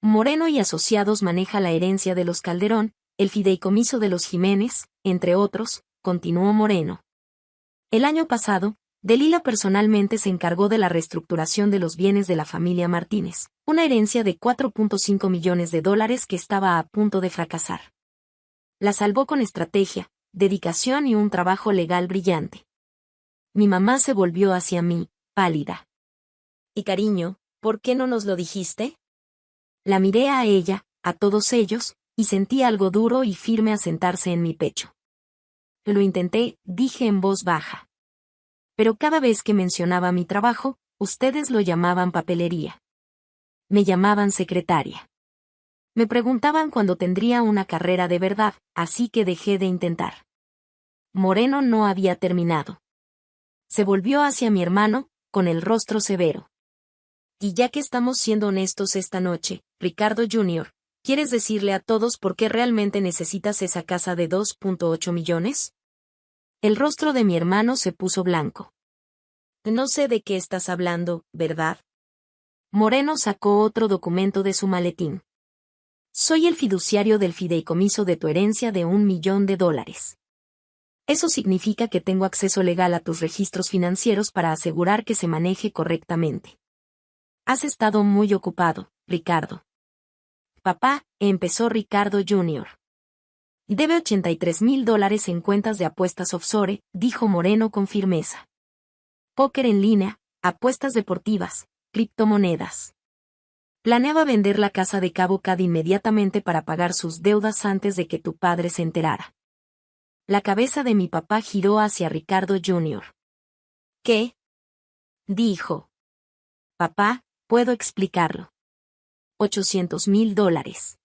Moreno y Asociados maneja la herencia de los Calderón, el fideicomiso de los Jiménez, entre otros, continuó Moreno. El año pasado, Delila personalmente se encargó de la reestructuración de los bienes de la familia Martínez, una herencia de $4.5 millones que estaba a punto de fracasar. La salvó con estrategia, dedicación y un trabajo legal brillante. Mi mamá se volvió hacia mí, pálida. Y cariño, ¿por qué no nos lo dijiste? La miré a ella, a todos ellos, Y sentí algo duro y firme asentarse en mi pecho. Lo intenté, dije en voz baja. Pero cada vez que mencionaba mi trabajo, ustedes lo llamaban papelería. Me llamaban secretaria. Me preguntaban cuándo tendría una carrera de verdad, así que dejé de intentar. Moreno no había terminado. Se volvió hacia mi hermano, con el rostro severo. Y ya que estamos siendo honestos esta noche, Ricardo Jr., ¿quieres decirle a todos por qué realmente necesitas esa casa de 2.8 millones? El rostro de mi hermano se puso blanco. No sé de qué estás hablando, ¿verdad? Moreno sacó otro documento de su maletín. Soy el fiduciario del fideicomiso de tu herencia de $1 millón. Eso significa que tengo acceso legal a tus registros financieros para asegurar que se maneje correctamente. Has estado muy ocupado, Ricardo. Papá, empezó Ricardo Jr. Debe $83,000 en cuentas de apuestas offshore, dijo Moreno con firmeza. Póker en línea, apuestas deportivas, criptomonedas. Planeaba vender la casa de Cabo Cad inmediatamente para pagar sus deudas antes de que tu padre se enterara. La cabeza de mi papá giró hacia Ricardo Jr. ¿Qué? Dijo. Papá, puedo explicarlo. $800,000.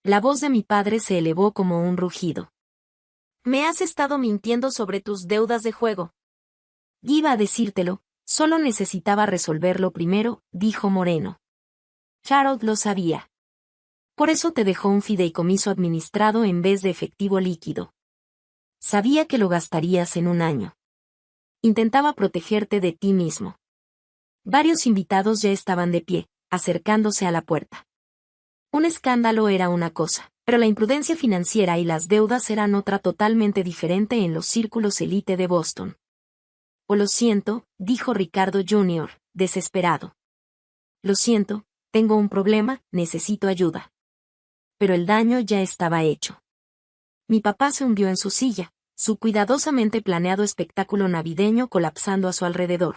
La voz de mi padre se elevó como un rugido. Me has estado mintiendo sobre tus deudas de juego. Iba a decírtelo, solo necesitaba resolverlo primero, dijo Moreno. Harold lo sabía. Por eso te dejó un fideicomiso administrado en vez de efectivo líquido. Sabía que lo gastarías en un año. Intentaba protegerte de ti mismo. Varios invitados ya estaban de pie, acercándose a la puerta. Un escándalo era una cosa, pero la imprudencia financiera y las deudas eran otra totalmente diferente en los círculos élite de Boston. Oh, lo siento, dijo Ricardo Jr., desesperado. Lo siento, tengo un problema, necesito ayuda. Pero el daño ya estaba hecho. Mi papá se hundió en su silla, su cuidadosamente planeado espectáculo navideño colapsando a su alrededor.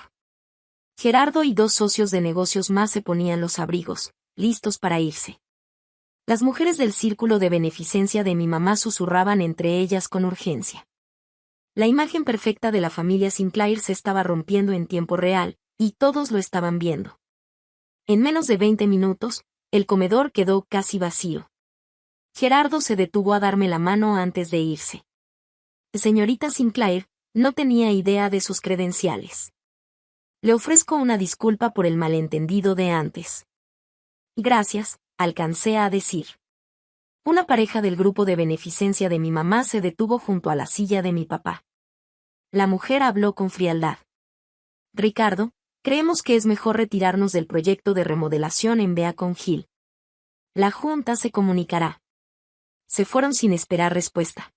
Gerardo y 2 socios de negocios más se ponían los abrigos, listos para irse. Las mujeres del círculo de beneficencia de mi mamá susurraban entre ellas con urgencia. La imagen perfecta de la familia Sinclair se estaba rompiendo en tiempo real, y todos lo estaban viendo. En menos de 20 minutos, el comedor quedó casi vacío. Gerardo se detuvo a darme la mano antes de irse. Señorita Sinclair, no tenía idea de sus credenciales. Le ofrezco una disculpa por el malentendido de antes. Gracias, alcancé a decir. Una pareja del grupo de beneficencia de mi mamá se detuvo junto a la silla de mi papá. La mujer habló con frialdad. Ricardo, creemos que es mejor retirarnos del proyecto de remodelación en Beacon Hill. La junta se comunicará. Se fueron sin esperar respuesta.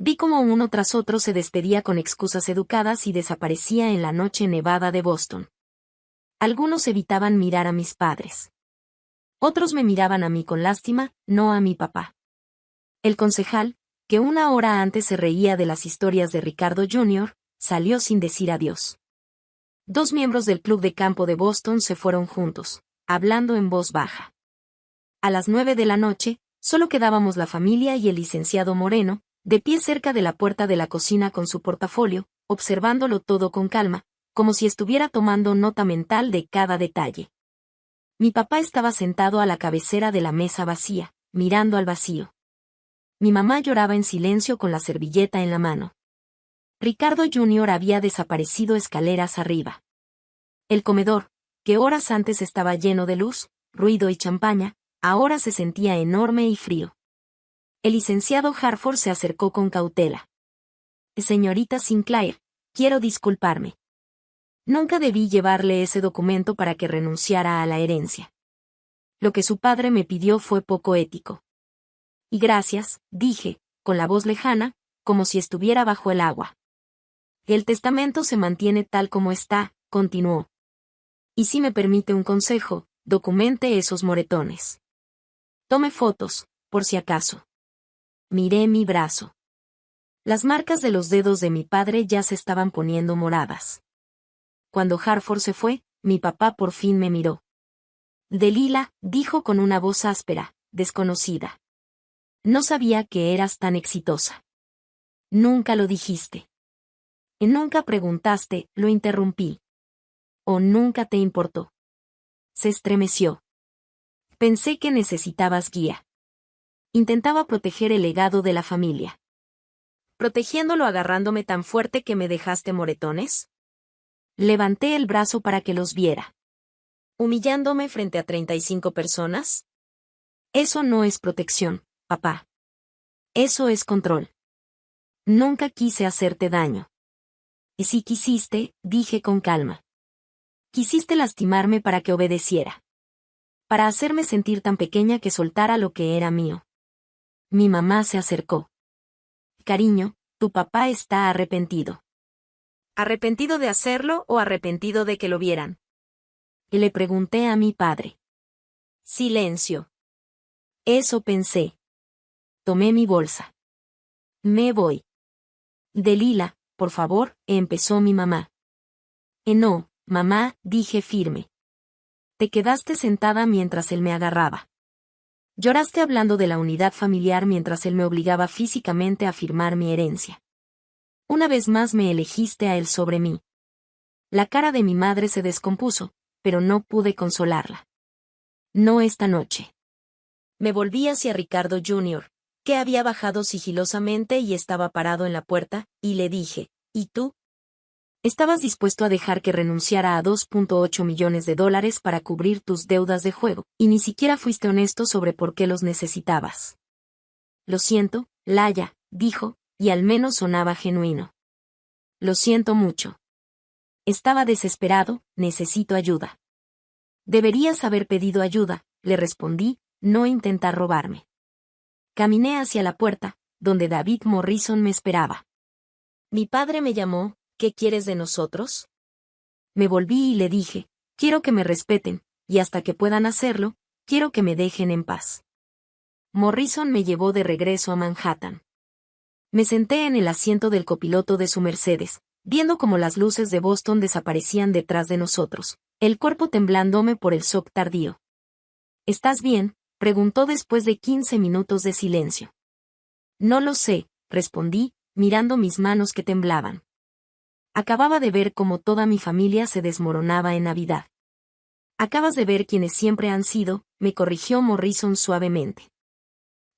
Vi cómo uno tras otro se despedía con excusas educadas y desaparecía en la noche nevada de Boston. Algunos evitaban mirar a mis padres. Otros me miraban a mí con lástima, no a mi papá. El concejal, que una hora antes se reía de las historias de Ricardo Jr., salió sin decir adiós. 2 miembros del club de campo de Boston se fueron juntos, hablando en voz baja. A las 9 de la noche, solo quedábamos la familia y el licenciado Moreno, de pie cerca de la puerta de la cocina con su portafolio, observándolo todo con calma, como si estuviera tomando nota mental de cada detalle. Mi papá estaba sentado a la cabecera de la mesa vacía, mirando al vacío. Mi mamá lloraba en silencio con la servilleta en la mano. Ricardo Jr. había desaparecido escaleras arriba. El comedor, que horas antes estaba lleno de luz, ruido y champaña, ahora se sentía enorme y frío. El licenciado Harford se acercó con cautela. Señorita Sinclair, quiero disculparme. Nunca debí llevarle ese documento para que renunciara a la herencia. Lo que su padre me pidió fue poco ético. Y gracias, dije, con la voz lejana, como si estuviera bajo el agua. El testamento se mantiene tal como está, continuó. Y si me permite un consejo, documente esos moretones. Tome fotos, por si acaso. Miré mi brazo. Las marcas de los dedos de mi padre ya se estaban poniendo moradas. Cuando Harford se fue, mi papá por fin me miró. Delilah, dijo con una voz áspera, desconocida. No sabía que eras tan exitosa. Nunca lo dijiste. Y nunca preguntaste, lo interrumpí. ¿O nunca te importó? Se estremeció. Pensé que necesitabas guía. Intentaba proteger el legado de la familia. ¿Protegiéndolo agarrándome tan fuerte que me dejaste moretones? Levanté el brazo para que los viera. ¿Humillándome frente a 35 personas? Eso no es protección, papá. Eso es control. Nunca quise hacerte daño. Y si quisiste, dije con calma. Quisiste lastimarme para que obedeciera. Para hacerme sentir tan pequeña que soltara lo que era mío. Mi mamá se acercó. Cariño, tu papá está arrepentido. ¿Arrepentido de hacerlo o arrepentido de que lo vieran? Y le pregunté a mi padre. Silencio. Eso pensé. Tomé mi bolsa. Me voy. Delila, por favor, empezó mi mamá. No, mamá, dije firme. Te quedaste sentada mientras él me agarraba. Lloraste hablando de la unidad familiar mientras él me obligaba físicamente a firmar mi herencia. Una vez más me elegiste a él sobre mí. La cara de mi madre se descompuso, pero no pude consolarla. No esta noche. Me volví hacia Ricardo Jr., que había bajado sigilosamente y estaba parado en la puerta, y le dije, ¿y tú? Estabas dispuesto a dejar que renunciara a 2.8 millones de dólares para cubrir tus deudas de juego, y ni siquiera fuiste honesto sobre por qué los necesitabas. Lo siento, Laya, dijo, y al menos sonaba genuino. Lo siento mucho. Estaba desesperado, necesito ayuda. Deberías haber pedido ayuda, le respondí, no intentar robarme. Caminé hacia la puerta, donde David Morrison me esperaba. Mi padre me llamó, ¿qué quieres de nosotros? Me volví y le dije, quiero que me respeten, y hasta que puedan hacerlo, quiero que me dejen en paz. Morrison me llevó de regreso a Manhattan. Me senté en el asiento del copiloto de su Mercedes, viendo cómo las luces de Boston desaparecían detrás de nosotros, el cuerpo temblándome por el shock tardío. ¿Estás bien?, preguntó después de 15 minutos de silencio. No lo sé, respondí, mirando mis manos que temblaban. Acababa de ver cómo toda mi familia se desmoronaba en Navidad. Acabas de ver quiénes siempre han sido, me corrigió Morrison suavemente.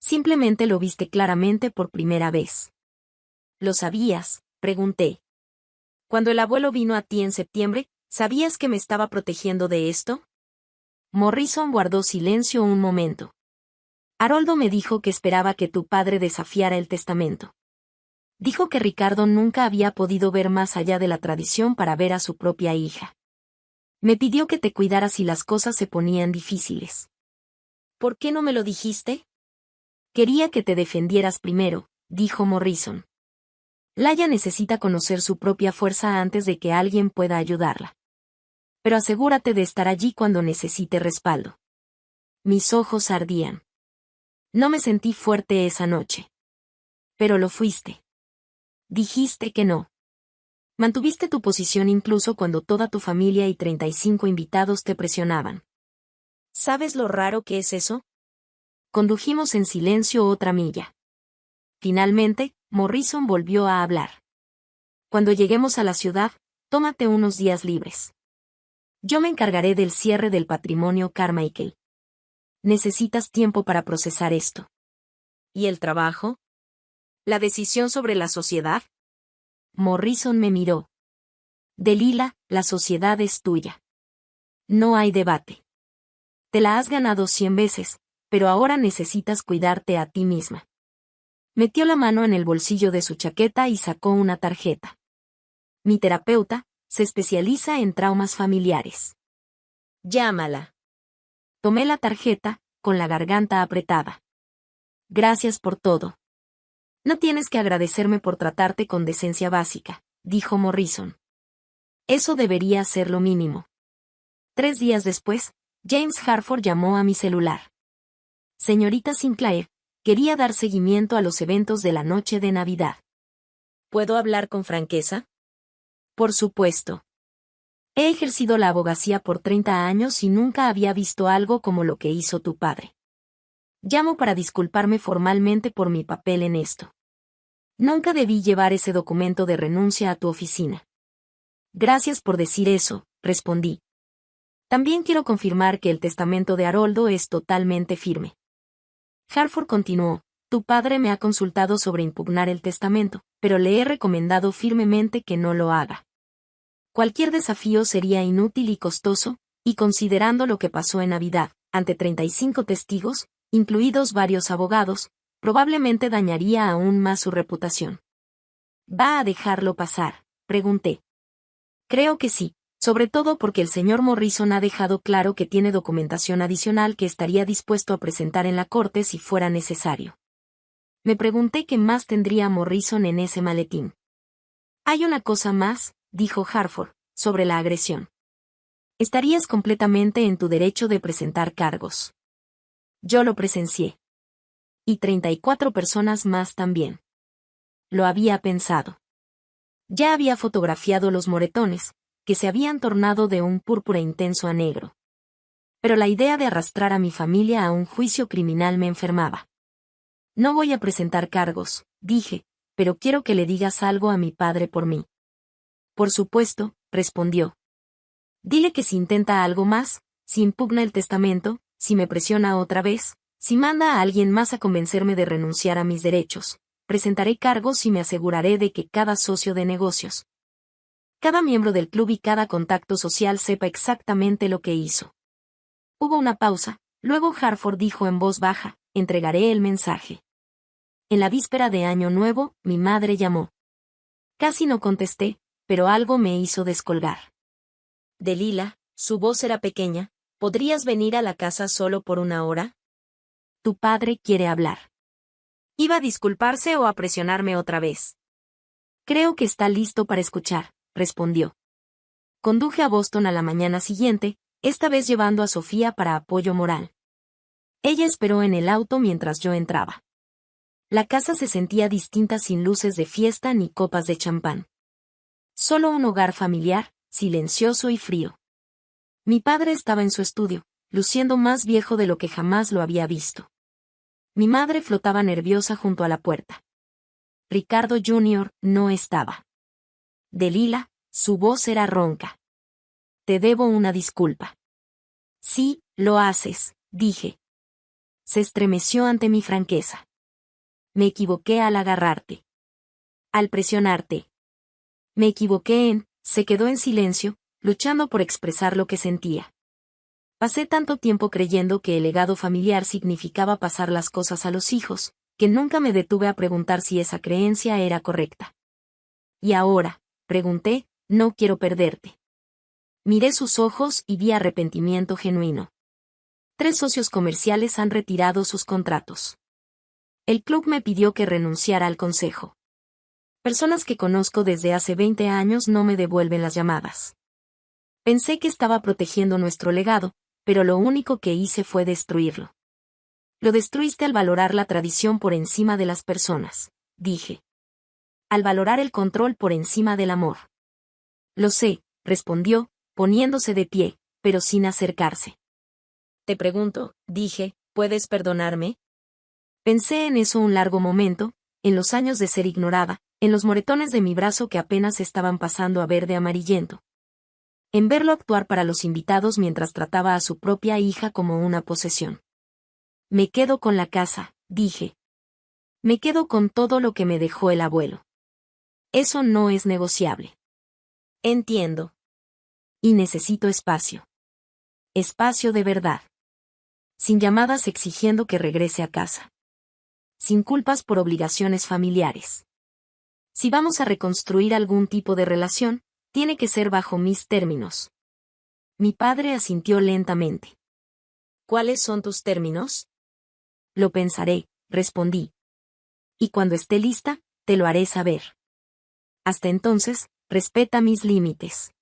Simplemente lo viste claramente por primera vez. ¿Lo sabías?, pregunté. Cuando el abuelo vino a ti en septiembre, ¿sabías que me estaba protegiendo de esto? Morrison guardó silencio un momento. Haroldo me dijo que esperaba que tu padre desafiara el testamento. Dijo que Ricardo nunca había podido ver más allá de la tradición para ver a su propia hija. Me pidió que te cuidaras si las cosas se ponían difíciles. ¿Por qué no me lo dijiste? Quería que te defendieras primero, dijo Morrison. Laya necesita conocer su propia fuerza antes de que alguien pueda ayudarla. Pero asegúrate de estar allí cuando necesite respaldo. Mis ojos ardían. No me sentí fuerte esa noche. Pero lo fuiste. Dijiste que no. Mantuviste tu posición incluso cuando toda tu familia y 35 invitados te presionaban. ¿Sabes lo raro que es eso? Condujimos en silencio otra milla. Finalmente, Morrison volvió a hablar. Cuando lleguemos a la ciudad, tómate unos días libres. Yo me encargaré del cierre del patrimonio Carmichael. Necesitas tiempo para procesar esto. ¿Y el trabajo? ¿La decisión sobre la sociedad? Morrison me miró. Delila, la sociedad es tuya. No hay debate. Te la has ganado 100 veces, pero ahora necesitas cuidarte a ti misma. Metió la mano en el bolsillo de su chaqueta y sacó una tarjeta. Mi terapeuta se especializa en traumas familiares. Llámala. Tomé la tarjeta, con la garganta apretada. Gracias por todo. No tienes que agradecerme por tratarte con decencia básica, dijo Morrison. Eso debería ser lo mínimo. 3 días después, James Harford llamó a mi celular. Señorita Sinclair, quería dar seguimiento a los eventos de la noche de Navidad. ¿Puedo hablar con franqueza? Por supuesto. He ejercido la abogacía por 30 años y nunca había visto algo como lo que hizo tu padre. Llamo para disculparme formalmente por mi papel en esto. Nunca debí llevar ese documento de renuncia a tu oficina. Gracias por decir eso, respondí. También quiero confirmar que el testamento de Haroldo es totalmente firme. Harford continuó, tu padre me ha consultado sobre impugnar el testamento, pero le he recomendado firmemente que no lo haga. Cualquier desafío sería inútil y costoso, y considerando lo que pasó en Navidad, ante 35 testigos, incluidos varios abogados, probablemente dañaría aún más su reputación. ¿Va a dejarlo pasar?, pregunté. Creo que sí, sobre todo porque el señor Morrison ha dejado claro que tiene documentación adicional que estaría dispuesto a presentar en la corte si fuera necesario. Me pregunté qué más tendría Morrison en ese maletín. Hay una cosa más, dijo Harford, sobre la agresión. Estarías completamente en tu derecho de presentar cargos. Yo lo presencié. Y 34 personas más también. Lo había pensado. Ya había fotografiado los moretones, que se habían tornado de un púrpura intenso a negro. Pero la idea de arrastrar a mi familia a un juicio criminal me enfermaba. No voy a presentar cargos, dije, pero quiero que le digas algo a mi padre por mí. Por supuesto, respondió. Dile que si intenta algo más, si impugna el testamento, si me presiona otra vez, si manda a alguien más a convencerme de renunciar a mis derechos, presentaré cargos y me aseguraré de que cada socio de negocios, cada miembro del club y cada contacto social sepa exactamente lo que hizo. Hubo una pausa, luego Harford dijo en voz baja, entregaré el mensaje. En la víspera de Año Nuevo, mi madre llamó. Casi no contesté, pero algo me hizo descolgar. Delilah, su voz era pequeña, ¿podrías venir a la casa solo por una hora? Tu padre quiere hablar. ¿Iba a disculparse o a presionarme otra vez? Creo que está listo para escuchar, respondió. Conduje a Boston a la mañana siguiente, esta vez llevando a Sofía para apoyo moral. Ella esperó en el auto mientras yo entraba. La casa se sentía distinta sin luces de fiesta ni copas de champán. Solo un hogar familiar, silencioso y frío. Mi padre estaba en su estudio, luciendo más viejo de lo que jamás lo había visto. Mi madre flotaba nerviosa junto a la puerta. Ricardo Jr. no estaba. Delilah, su voz era ronca. Te debo una disculpa. Sí, lo haces, dije. Se estremeció ante mi franqueza. Me equivoqué al agarrarte. Al presionarte. Me equivoqué se quedó en silencio, luchando por expresar lo que sentía. Pasé tanto tiempo creyendo que el legado familiar significaba pasar las cosas a los hijos, que nunca me detuve a preguntar si esa creencia era correcta. Y ahora, pregunté, no quiero perderte. Miré sus ojos y vi arrepentimiento genuino. 3 socios comerciales han retirado sus contratos. El club me pidió que renunciara al consejo. Personas que conozco desde hace 20 años no me devuelven las llamadas. Pensé que estaba protegiendo nuestro legado, pero lo único que hice fue destruirlo. Lo destruiste al valorar la tradición por encima de las personas, dije. Al valorar el control por encima del amor. Lo sé, respondió, poniéndose de pie, pero sin acercarse. Te pregunto, dije, ¿puedes perdonarme? Pensé en eso un largo momento, en los años de ser ignorada, en los moretones de mi brazo que apenas estaban pasando a verde amarillento. En verlo actuar para los invitados mientras trataba a su propia hija como una posesión. Me quedo con la casa, dije. Me quedo con todo lo que me dejó el abuelo. Eso no es negociable. Entiendo. Y necesito espacio. Espacio de verdad. Sin llamadas exigiendo que regrese a casa. Sin culpas por obligaciones familiares. Si vamos a reconstruir algún tipo de relación, tiene que ser bajo mis términos. Mi padre asintió lentamente. ¿Cuáles son tus términos? Lo pensaré, respondí. Y cuando esté lista, te lo haré saber. Hasta entonces, respeta mis límites.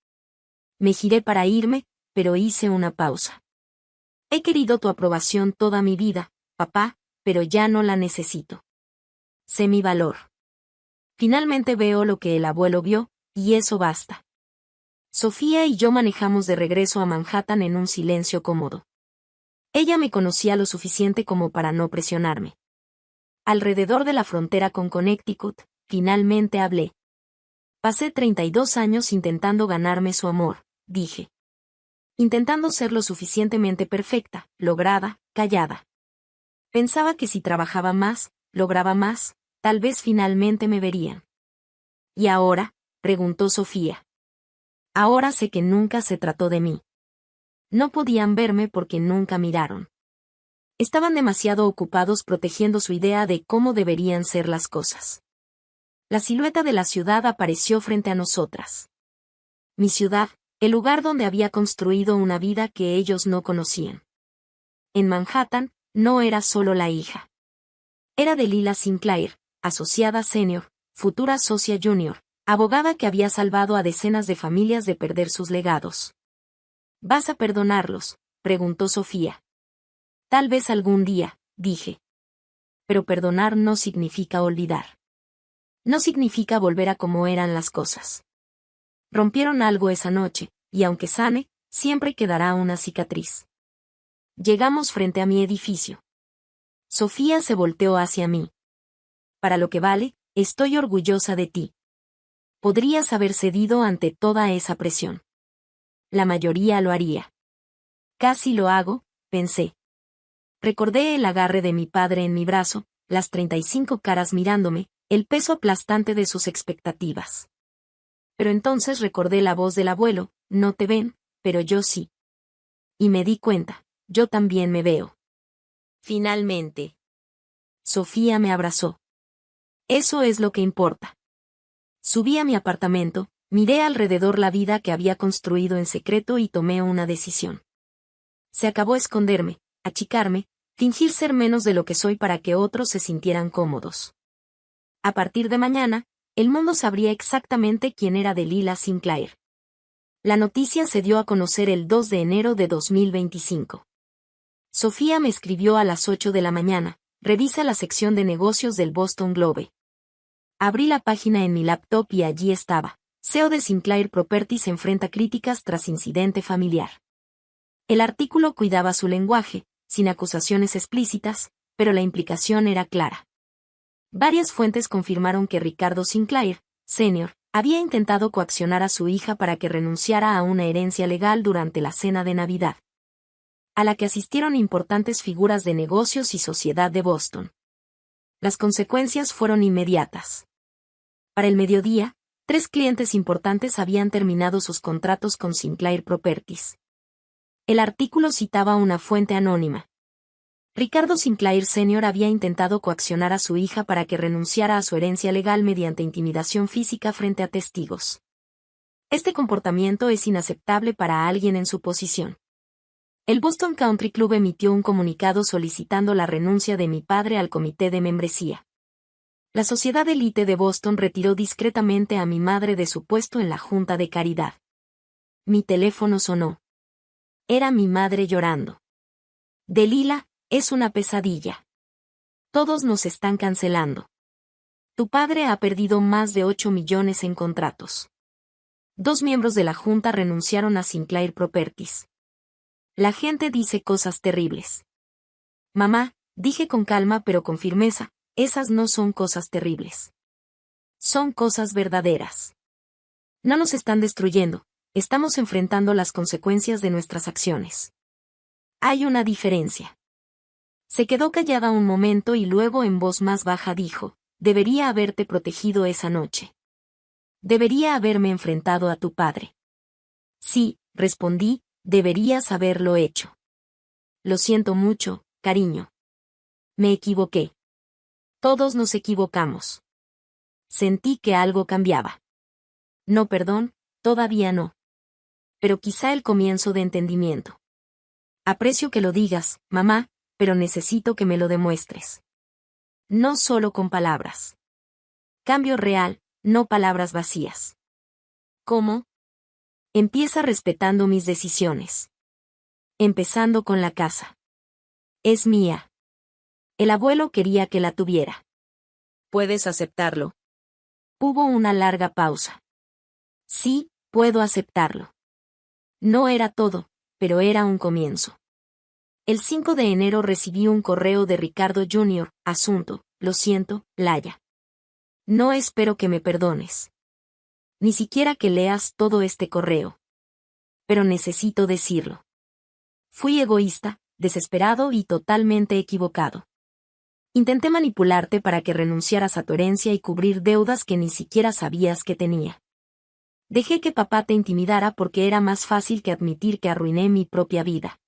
Me giré para irme, pero hice una pausa. He querido tu aprobación toda mi vida, papá, pero ya no la necesito. Sé mi valor. Finalmente veo lo que el abuelo vio, y eso basta. Sofía y yo manejamos de regreso a Manhattan en un silencio cómodo. Ella me conocía lo suficiente como para no presionarme. Alrededor de la frontera con Connecticut, finalmente hablé. Pasé 32 años intentando ganarme su amor, dije. Intentando ser lo suficientemente perfecta, lograda, callada. Pensaba que si trabajaba más, lograba más, tal vez finalmente me verían. ¿Y ahora?, preguntó Sofía. Ahora sé que nunca se trató de mí. No podían verme porque nunca miraron. Estaban demasiado ocupados protegiendo su idea de cómo deberían ser las cosas. La silueta de la ciudad apareció frente a nosotras. Mi ciudad, el lugar donde había construido una vida que ellos no conocían. En Manhattan, no era solo la hija. Era Delilah Sinclair, asociada senior, futura socia junior, abogada que había salvado a decenas de familias de perder sus legados. ¿Vas a perdonarlos?, preguntó Sofía. Tal vez algún día, dije. Pero perdonar no significa olvidar. No significa volver a como eran las cosas. Rompieron algo esa noche, y aunque sane, siempre quedará una cicatriz. Llegamos frente a mi edificio. Sofía se volteó hacia mí. Para lo que vale, estoy orgullosa de ti. Podrías haber cedido ante toda esa presión. La mayoría lo haría. Casi lo hago, pensé. Recordé el agarre de mi padre en mi brazo, las 35 caras mirándome, el peso aplastante de sus expectativas. Pero entonces recordé la voz del abuelo, no te ven, pero yo sí. Y me di cuenta, yo también me veo. Finalmente. Sofía me abrazó. Eso es lo que importa. Subí a mi apartamento, miré alrededor la vida que había construido en secreto y tomé una decisión. Se acabó esconderme, achicarme, fingir ser menos de lo que soy para que otros se sintieran cómodos. A partir de mañana, el mundo sabría exactamente quién era Delilah Sinclair. La noticia se dio a conocer el 2 de enero de 2025. Sofía me escribió a las 8 de la mañana, revisa la sección de negocios del Boston Globe. Abrí la página en mi laptop y allí estaba. CEO de Sinclair Properties enfrenta críticas tras incidente familiar. El artículo cuidaba su lenguaje, sin acusaciones explícitas, pero la implicación era clara. Varias fuentes confirmaron que Ricardo Sinclair, Sr., había intentado coaccionar a su hija para que renunciara a una herencia legal durante la cena de Navidad, a la que asistieron importantes figuras de negocios y sociedad de Boston. Las consecuencias fueron inmediatas. Para el mediodía, 3 clientes importantes habían terminado sus contratos con Sinclair Properties. El artículo citaba una fuente anónima. Ricardo Sinclair Sr. había intentado coaccionar a su hija para que renunciara a su herencia legal mediante intimidación física frente a testigos. Este comportamiento es inaceptable para alguien en su posición. El Boston Country Club emitió un comunicado solicitando la renuncia de mi padre al comité de membresía. La Sociedad Elite de Boston retiró discretamente a mi madre de su puesto en la Junta de Caridad. Mi teléfono sonó. Era mi madre llorando. Delilah, es una pesadilla. Todos nos están cancelando. Tu padre ha perdido más de 8 millones en contratos. 2 miembros de la Junta renunciaron a Sinclair Properties. La gente dice cosas terribles. Mamá, dije con calma pero con firmeza, esas no son cosas terribles. Son cosas verdaderas. No nos están destruyendo, estamos enfrentando las consecuencias de nuestras acciones. Hay una diferencia. Se quedó callada un momento y luego en voz más baja dijo, debería haberte protegido esa noche. Debería haberme enfrentado a tu padre. Sí, respondí, deberías haberlo hecho. Lo siento mucho, cariño. Me equivoqué. Todos nos equivocamos. Sentí que algo cambiaba. No, perdón, todavía no. Pero quizá el comienzo de entendimiento. Aprecio que lo digas, mamá, pero necesito que me lo demuestres. No solo con palabras. Cambio real, no palabras vacías. ¿Cómo? Empieza respetando mis decisiones. Empezando con la casa. Es mía. El abuelo quería que la tuviera. ¿Puedes aceptarlo? Hubo una larga pausa. Sí, puedo aceptarlo. No era todo, pero era un comienzo. El 5 de enero recibí un correo de Ricardo Jr., asunto: lo siento, Laya. No espero que me perdones. Ni siquiera que leas todo este correo. Pero necesito decirlo. Fui egoísta, desesperado y totalmente equivocado. Intenté manipularte para que renunciaras a tu herencia y cubrir deudas que ni siquiera sabías que tenía. Dejé que papá te intimidara porque era más fácil que admitir que arruiné mi propia vida.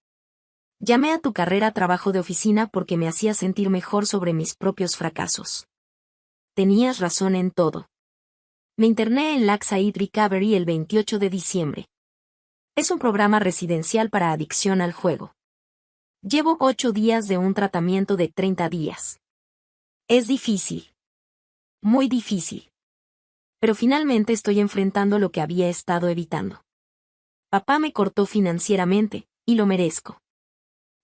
Llamé a tu carrera trabajo de oficina porque me hacía sentir mejor sobre mis propios fracasos. Tenías razón en todo. Me interné en Lakeside Recovery el 28 de diciembre. Es un programa residencial para adicción al juego. Llevo 8 días de un tratamiento de 30 días. Es difícil. Muy difícil. Pero finalmente estoy enfrentando lo que había estado evitando. Papá me cortó financieramente, y lo merezco.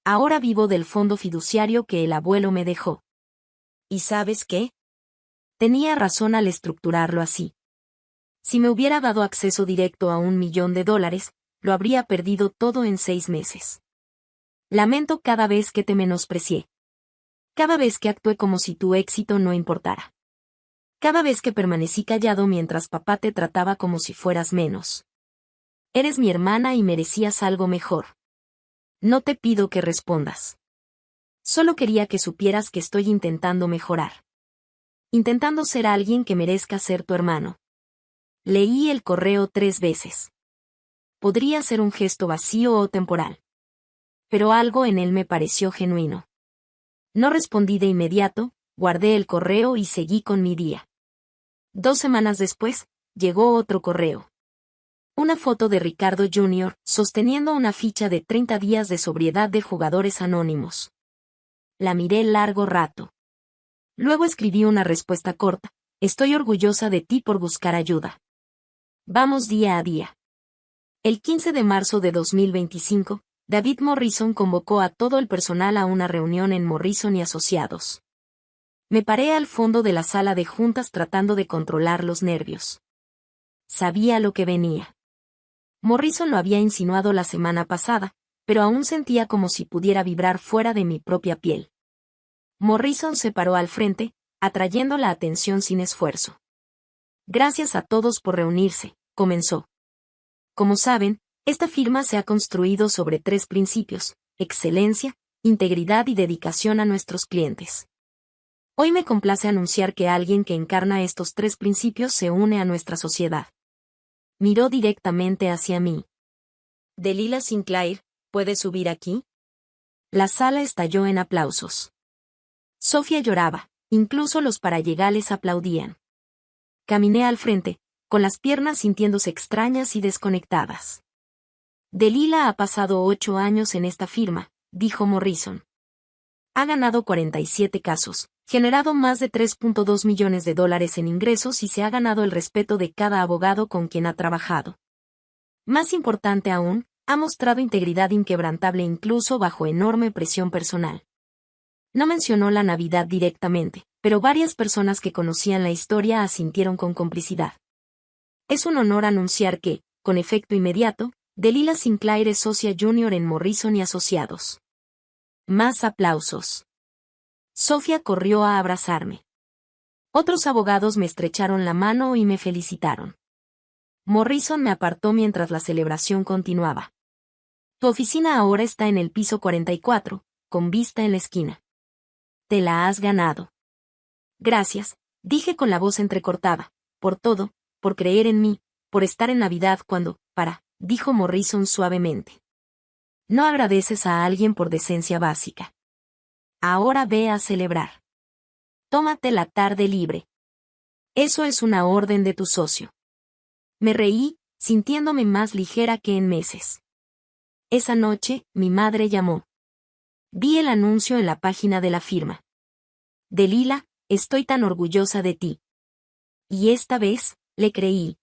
Ahora vivo del fondo fiduciario que el abuelo me dejó. ¿Y sabes qué? Tenía razón al estructurarlo así. Si me hubiera dado acceso directo a $1.000.000, lo habría perdido todo en 6 meses. Lamento cada vez que te menosprecié. Cada vez que actué como si tu éxito no importara. Cada vez que permanecí callado mientras papá te trataba como si fueras menos. Eres mi hermana y merecías algo mejor. No te pido que respondas. Solo quería que supieras que estoy intentando mejorar. Intentando ser alguien que merezca ser tu hermano. Leí el correo 3 veces. Podría ser un gesto vacío o temporal. Pero algo en él me pareció genuino. No respondí de inmediato, guardé el correo y seguí con mi día. 2 semanas después, llegó otro correo. Una foto de Ricardo Jr. sosteniendo una ficha de 30 días de sobriedad de jugadores anónimos. La miré largo rato. Luego escribí una respuesta corta: estoy orgullosa de ti por buscar ayuda. Vamos día a día. El 15 de marzo de 2025, David Morrison convocó a todo el personal a una reunión en Morrison y Asociados. Me paré al fondo de la sala de juntas tratando de controlar los nervios. Sabía lo que venía. Morrison lo había insinuado la semana pasada, pero aún sentía como si pudiera vibrar fuera de mi propia piel. Morrison se paró al frente, atrayendo la atención sin esfuerzo. Gracias a todos por reunirse, comenzó. Como saben, esta firma se ha construido sobre 3 principios: excelencia, integridad y dedicación a nuestros clientes. Hoy me complace anunciar que alguien que encarna estos 3 principios se une a nuestra sociedad. Miró directamente hacia mí. Delilah Sinclair, ¿puedes subir aquí? La sala estalló en aplausos. Sofía lloraba, incluso los parallegales aplaudían. Caminé al frente, con las piernas sintiéndose extrañas y desconectadas. Delilah ha pasado 8 años en esta firma, dijo Morrison. Ha ganado 47 casos, generado más de $3.2 millones en ingresos y se ha ganado el respeto de cada abogado con quien ha trabajado. Más importante aún, ha mostrado integridad inquebrantable incluso bajo enorme presión personal. No mencionó la Navidad directamente, pero varias personas que conocían la historia asintieron con complicidad. Es un honor anunciar que, con efecto inmediato, Delilah Sinclair es socia junior en Morrison y Asociados. Más aplausos. Sofía corrió a abrazarme. Otros abogados me estrecharon la mano y me felicitaron. Morrison me apartó mientras la celebración continuaba. Tu oficina ahora está en el piso 44, con vista en la esquina. Te la has ganado. Gracias, dije con la voz entrecortada, por todo, por creer en mí, por estar en Navidad cuando, dijo Morrison suavemente. No agradeces a alguien por decencia básica. Ahora ve a celebrar. Tómate la tarde libre. Eso es una orden de tu socio. Me reí, sintiéndome más ligera que en meses. Esa noche, mi madre llamó. Vi el anuncio en la página de la firma. Delilah, estoy tan orgullosa de ti. Y esta vez, le creí.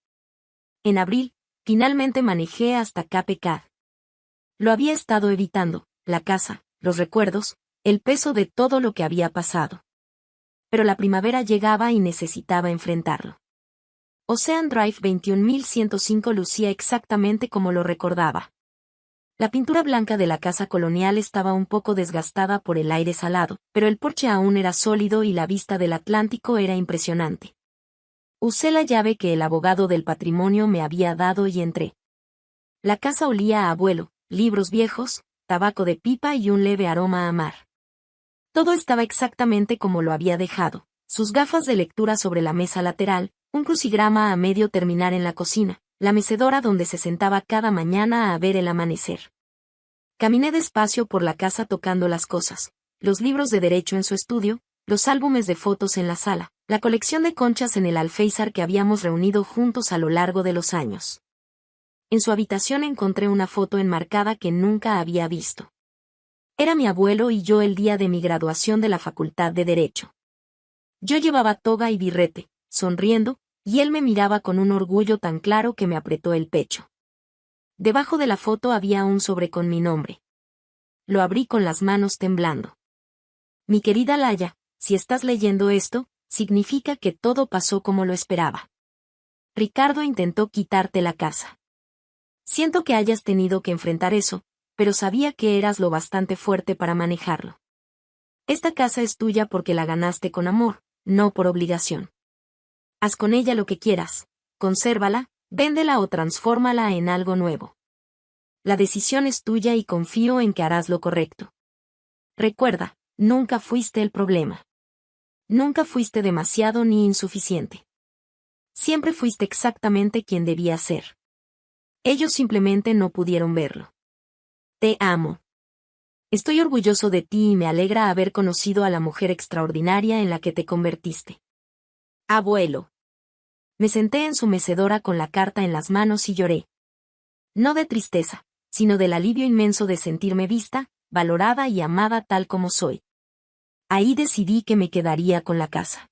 En abril, finalmente manejé hasta Cape Cod. Lo había estado evitando, la casa, los recuerdos, el peso de todo lo que había pasado. Pero la primavera llegaba y necesitaba enfrentarlo. Ocean Drive 21105 lucía exactamente como lo recordaba. La pintura blanca de la casa colonial estaba un poco desgastada por el aire salado, pero el porche aún era sólido y la vista del Atlántico era impresionante. Usé la llave que el abogado del patrimonio me había dado y entré. La casa olía a abuelo, libros viejos, tabaco de pipa y un leve aroma a mar. Todo estaba exactamente como lo había dejado, sus gafas de lectura sobre la mesa lateral, un crucigrama a medio terminar en la cocina, la mecedora donde se sentaba cada mañana a ver el amanecer. Caminé despacio por la casa tocando las cosas, los libros de derecho en su estudio, los álbumes de fotos en la sala, la colección de conchas en el alféizar que habíamos reunido juntos a lo largo de los años. En su habitación encontré una foto enmarcada que nunca había visto. Era mi abuelo y yo el día de mi graduación de la Facultad de Derecho. Yo llevaba toga y birrete, sonriendo, y él me miraba con un orgullo tan claro que me apretó el pecho. Debajo de la foto había un sobre con mi nombre. Lo abrí con las manos temblando. Mi querida Laya, si estás leyendo esto, significa que todo pasó como lo esperaba. Ricardo intentó quitarte la casa. Siento que hayas tenido que enfrentar eso, pero sabía que eras lo bastante fuerte para manejarlo. Esta casa es tuya porque la ganaste con amor, no por obligación. Haz con ella lo que quieras, consérvala, véndela o transfórmala en algo nuevo. La decisión es tuya y confío en que harás lo correcto. Recuerda, nunca fuiste el problema. Nunca fuiste demasiado ni insuficiente. Siempre fuiste exactamente quien debías ser. Ellos simplemente no pudieron verlo. Te amo. Estoy orgulloso de ti y me alegra haber conocido a la mujer extraordinaria en la que te convertiste. Abuelo. Me senté en su mecedora con la carta en las manos y lloré. No de tristeza, sino del alivio inmenso de sentirme vista, valorada y amada tal como soy. Ahí decidí que me quedaría con la casa.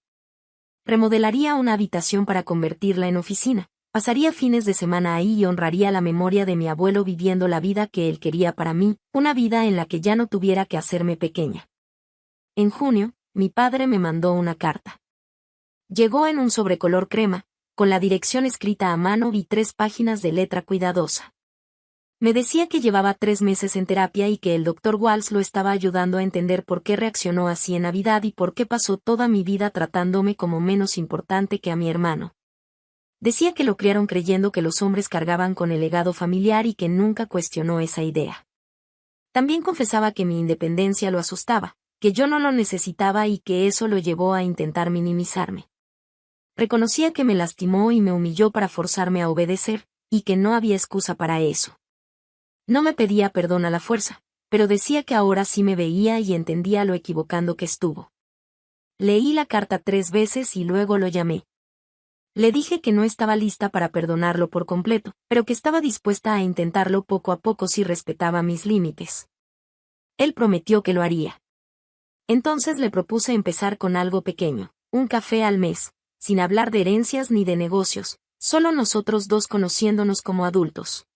Remodelaría una habitación para convertirla en oficina, pasaría fines de semana ahí y honraría la memoria de mi abuelo viviendo la vida que él quería para mí, una vida en la que ya no tuviera que hacerme pequeña. En junio, mi padre me mandó una carta. Llegó en un sobrecolor crema, con la dirección escrita a mano y 3 páginas de letra cuidadosa. Me decía que llevaba 3 meses en terapia y que el Dr. Walsh lo estaba ayudando a entender por qué reaccionó así en Navidad y por qué pasó toda mi vida tratándome como menos importante que a mi hermano. Decía que lo criaron creyendo que los hombres cargaban con el legado familiar y que nunca cuestionó esa idea. También confesaba que mi independencia lo asustaba, que yo no lo necesitaba y que eso lo llevó a intentar minimizarme. Reconocía que me lastimó y me humilló para forzarme a obedecer, y que no había excusa para eso. No me pedía perdón a la fuerza, pero decía que ahora sí me veía y entendía lo equivocando que estuvo. Leí la carta 3 veces y luego lo llamé. Le dije que no estaba lista para perdonarlo por completo, pero que estaba dispuesta a intentarlo poco a poco si respetaba mis límites. Él prometió que lo haría. Entonces le propuse empezar con algo pequeño, un café al mes, sin hablar de herencias ni de negocios, solo nosotros dos conociéndonos como adultos.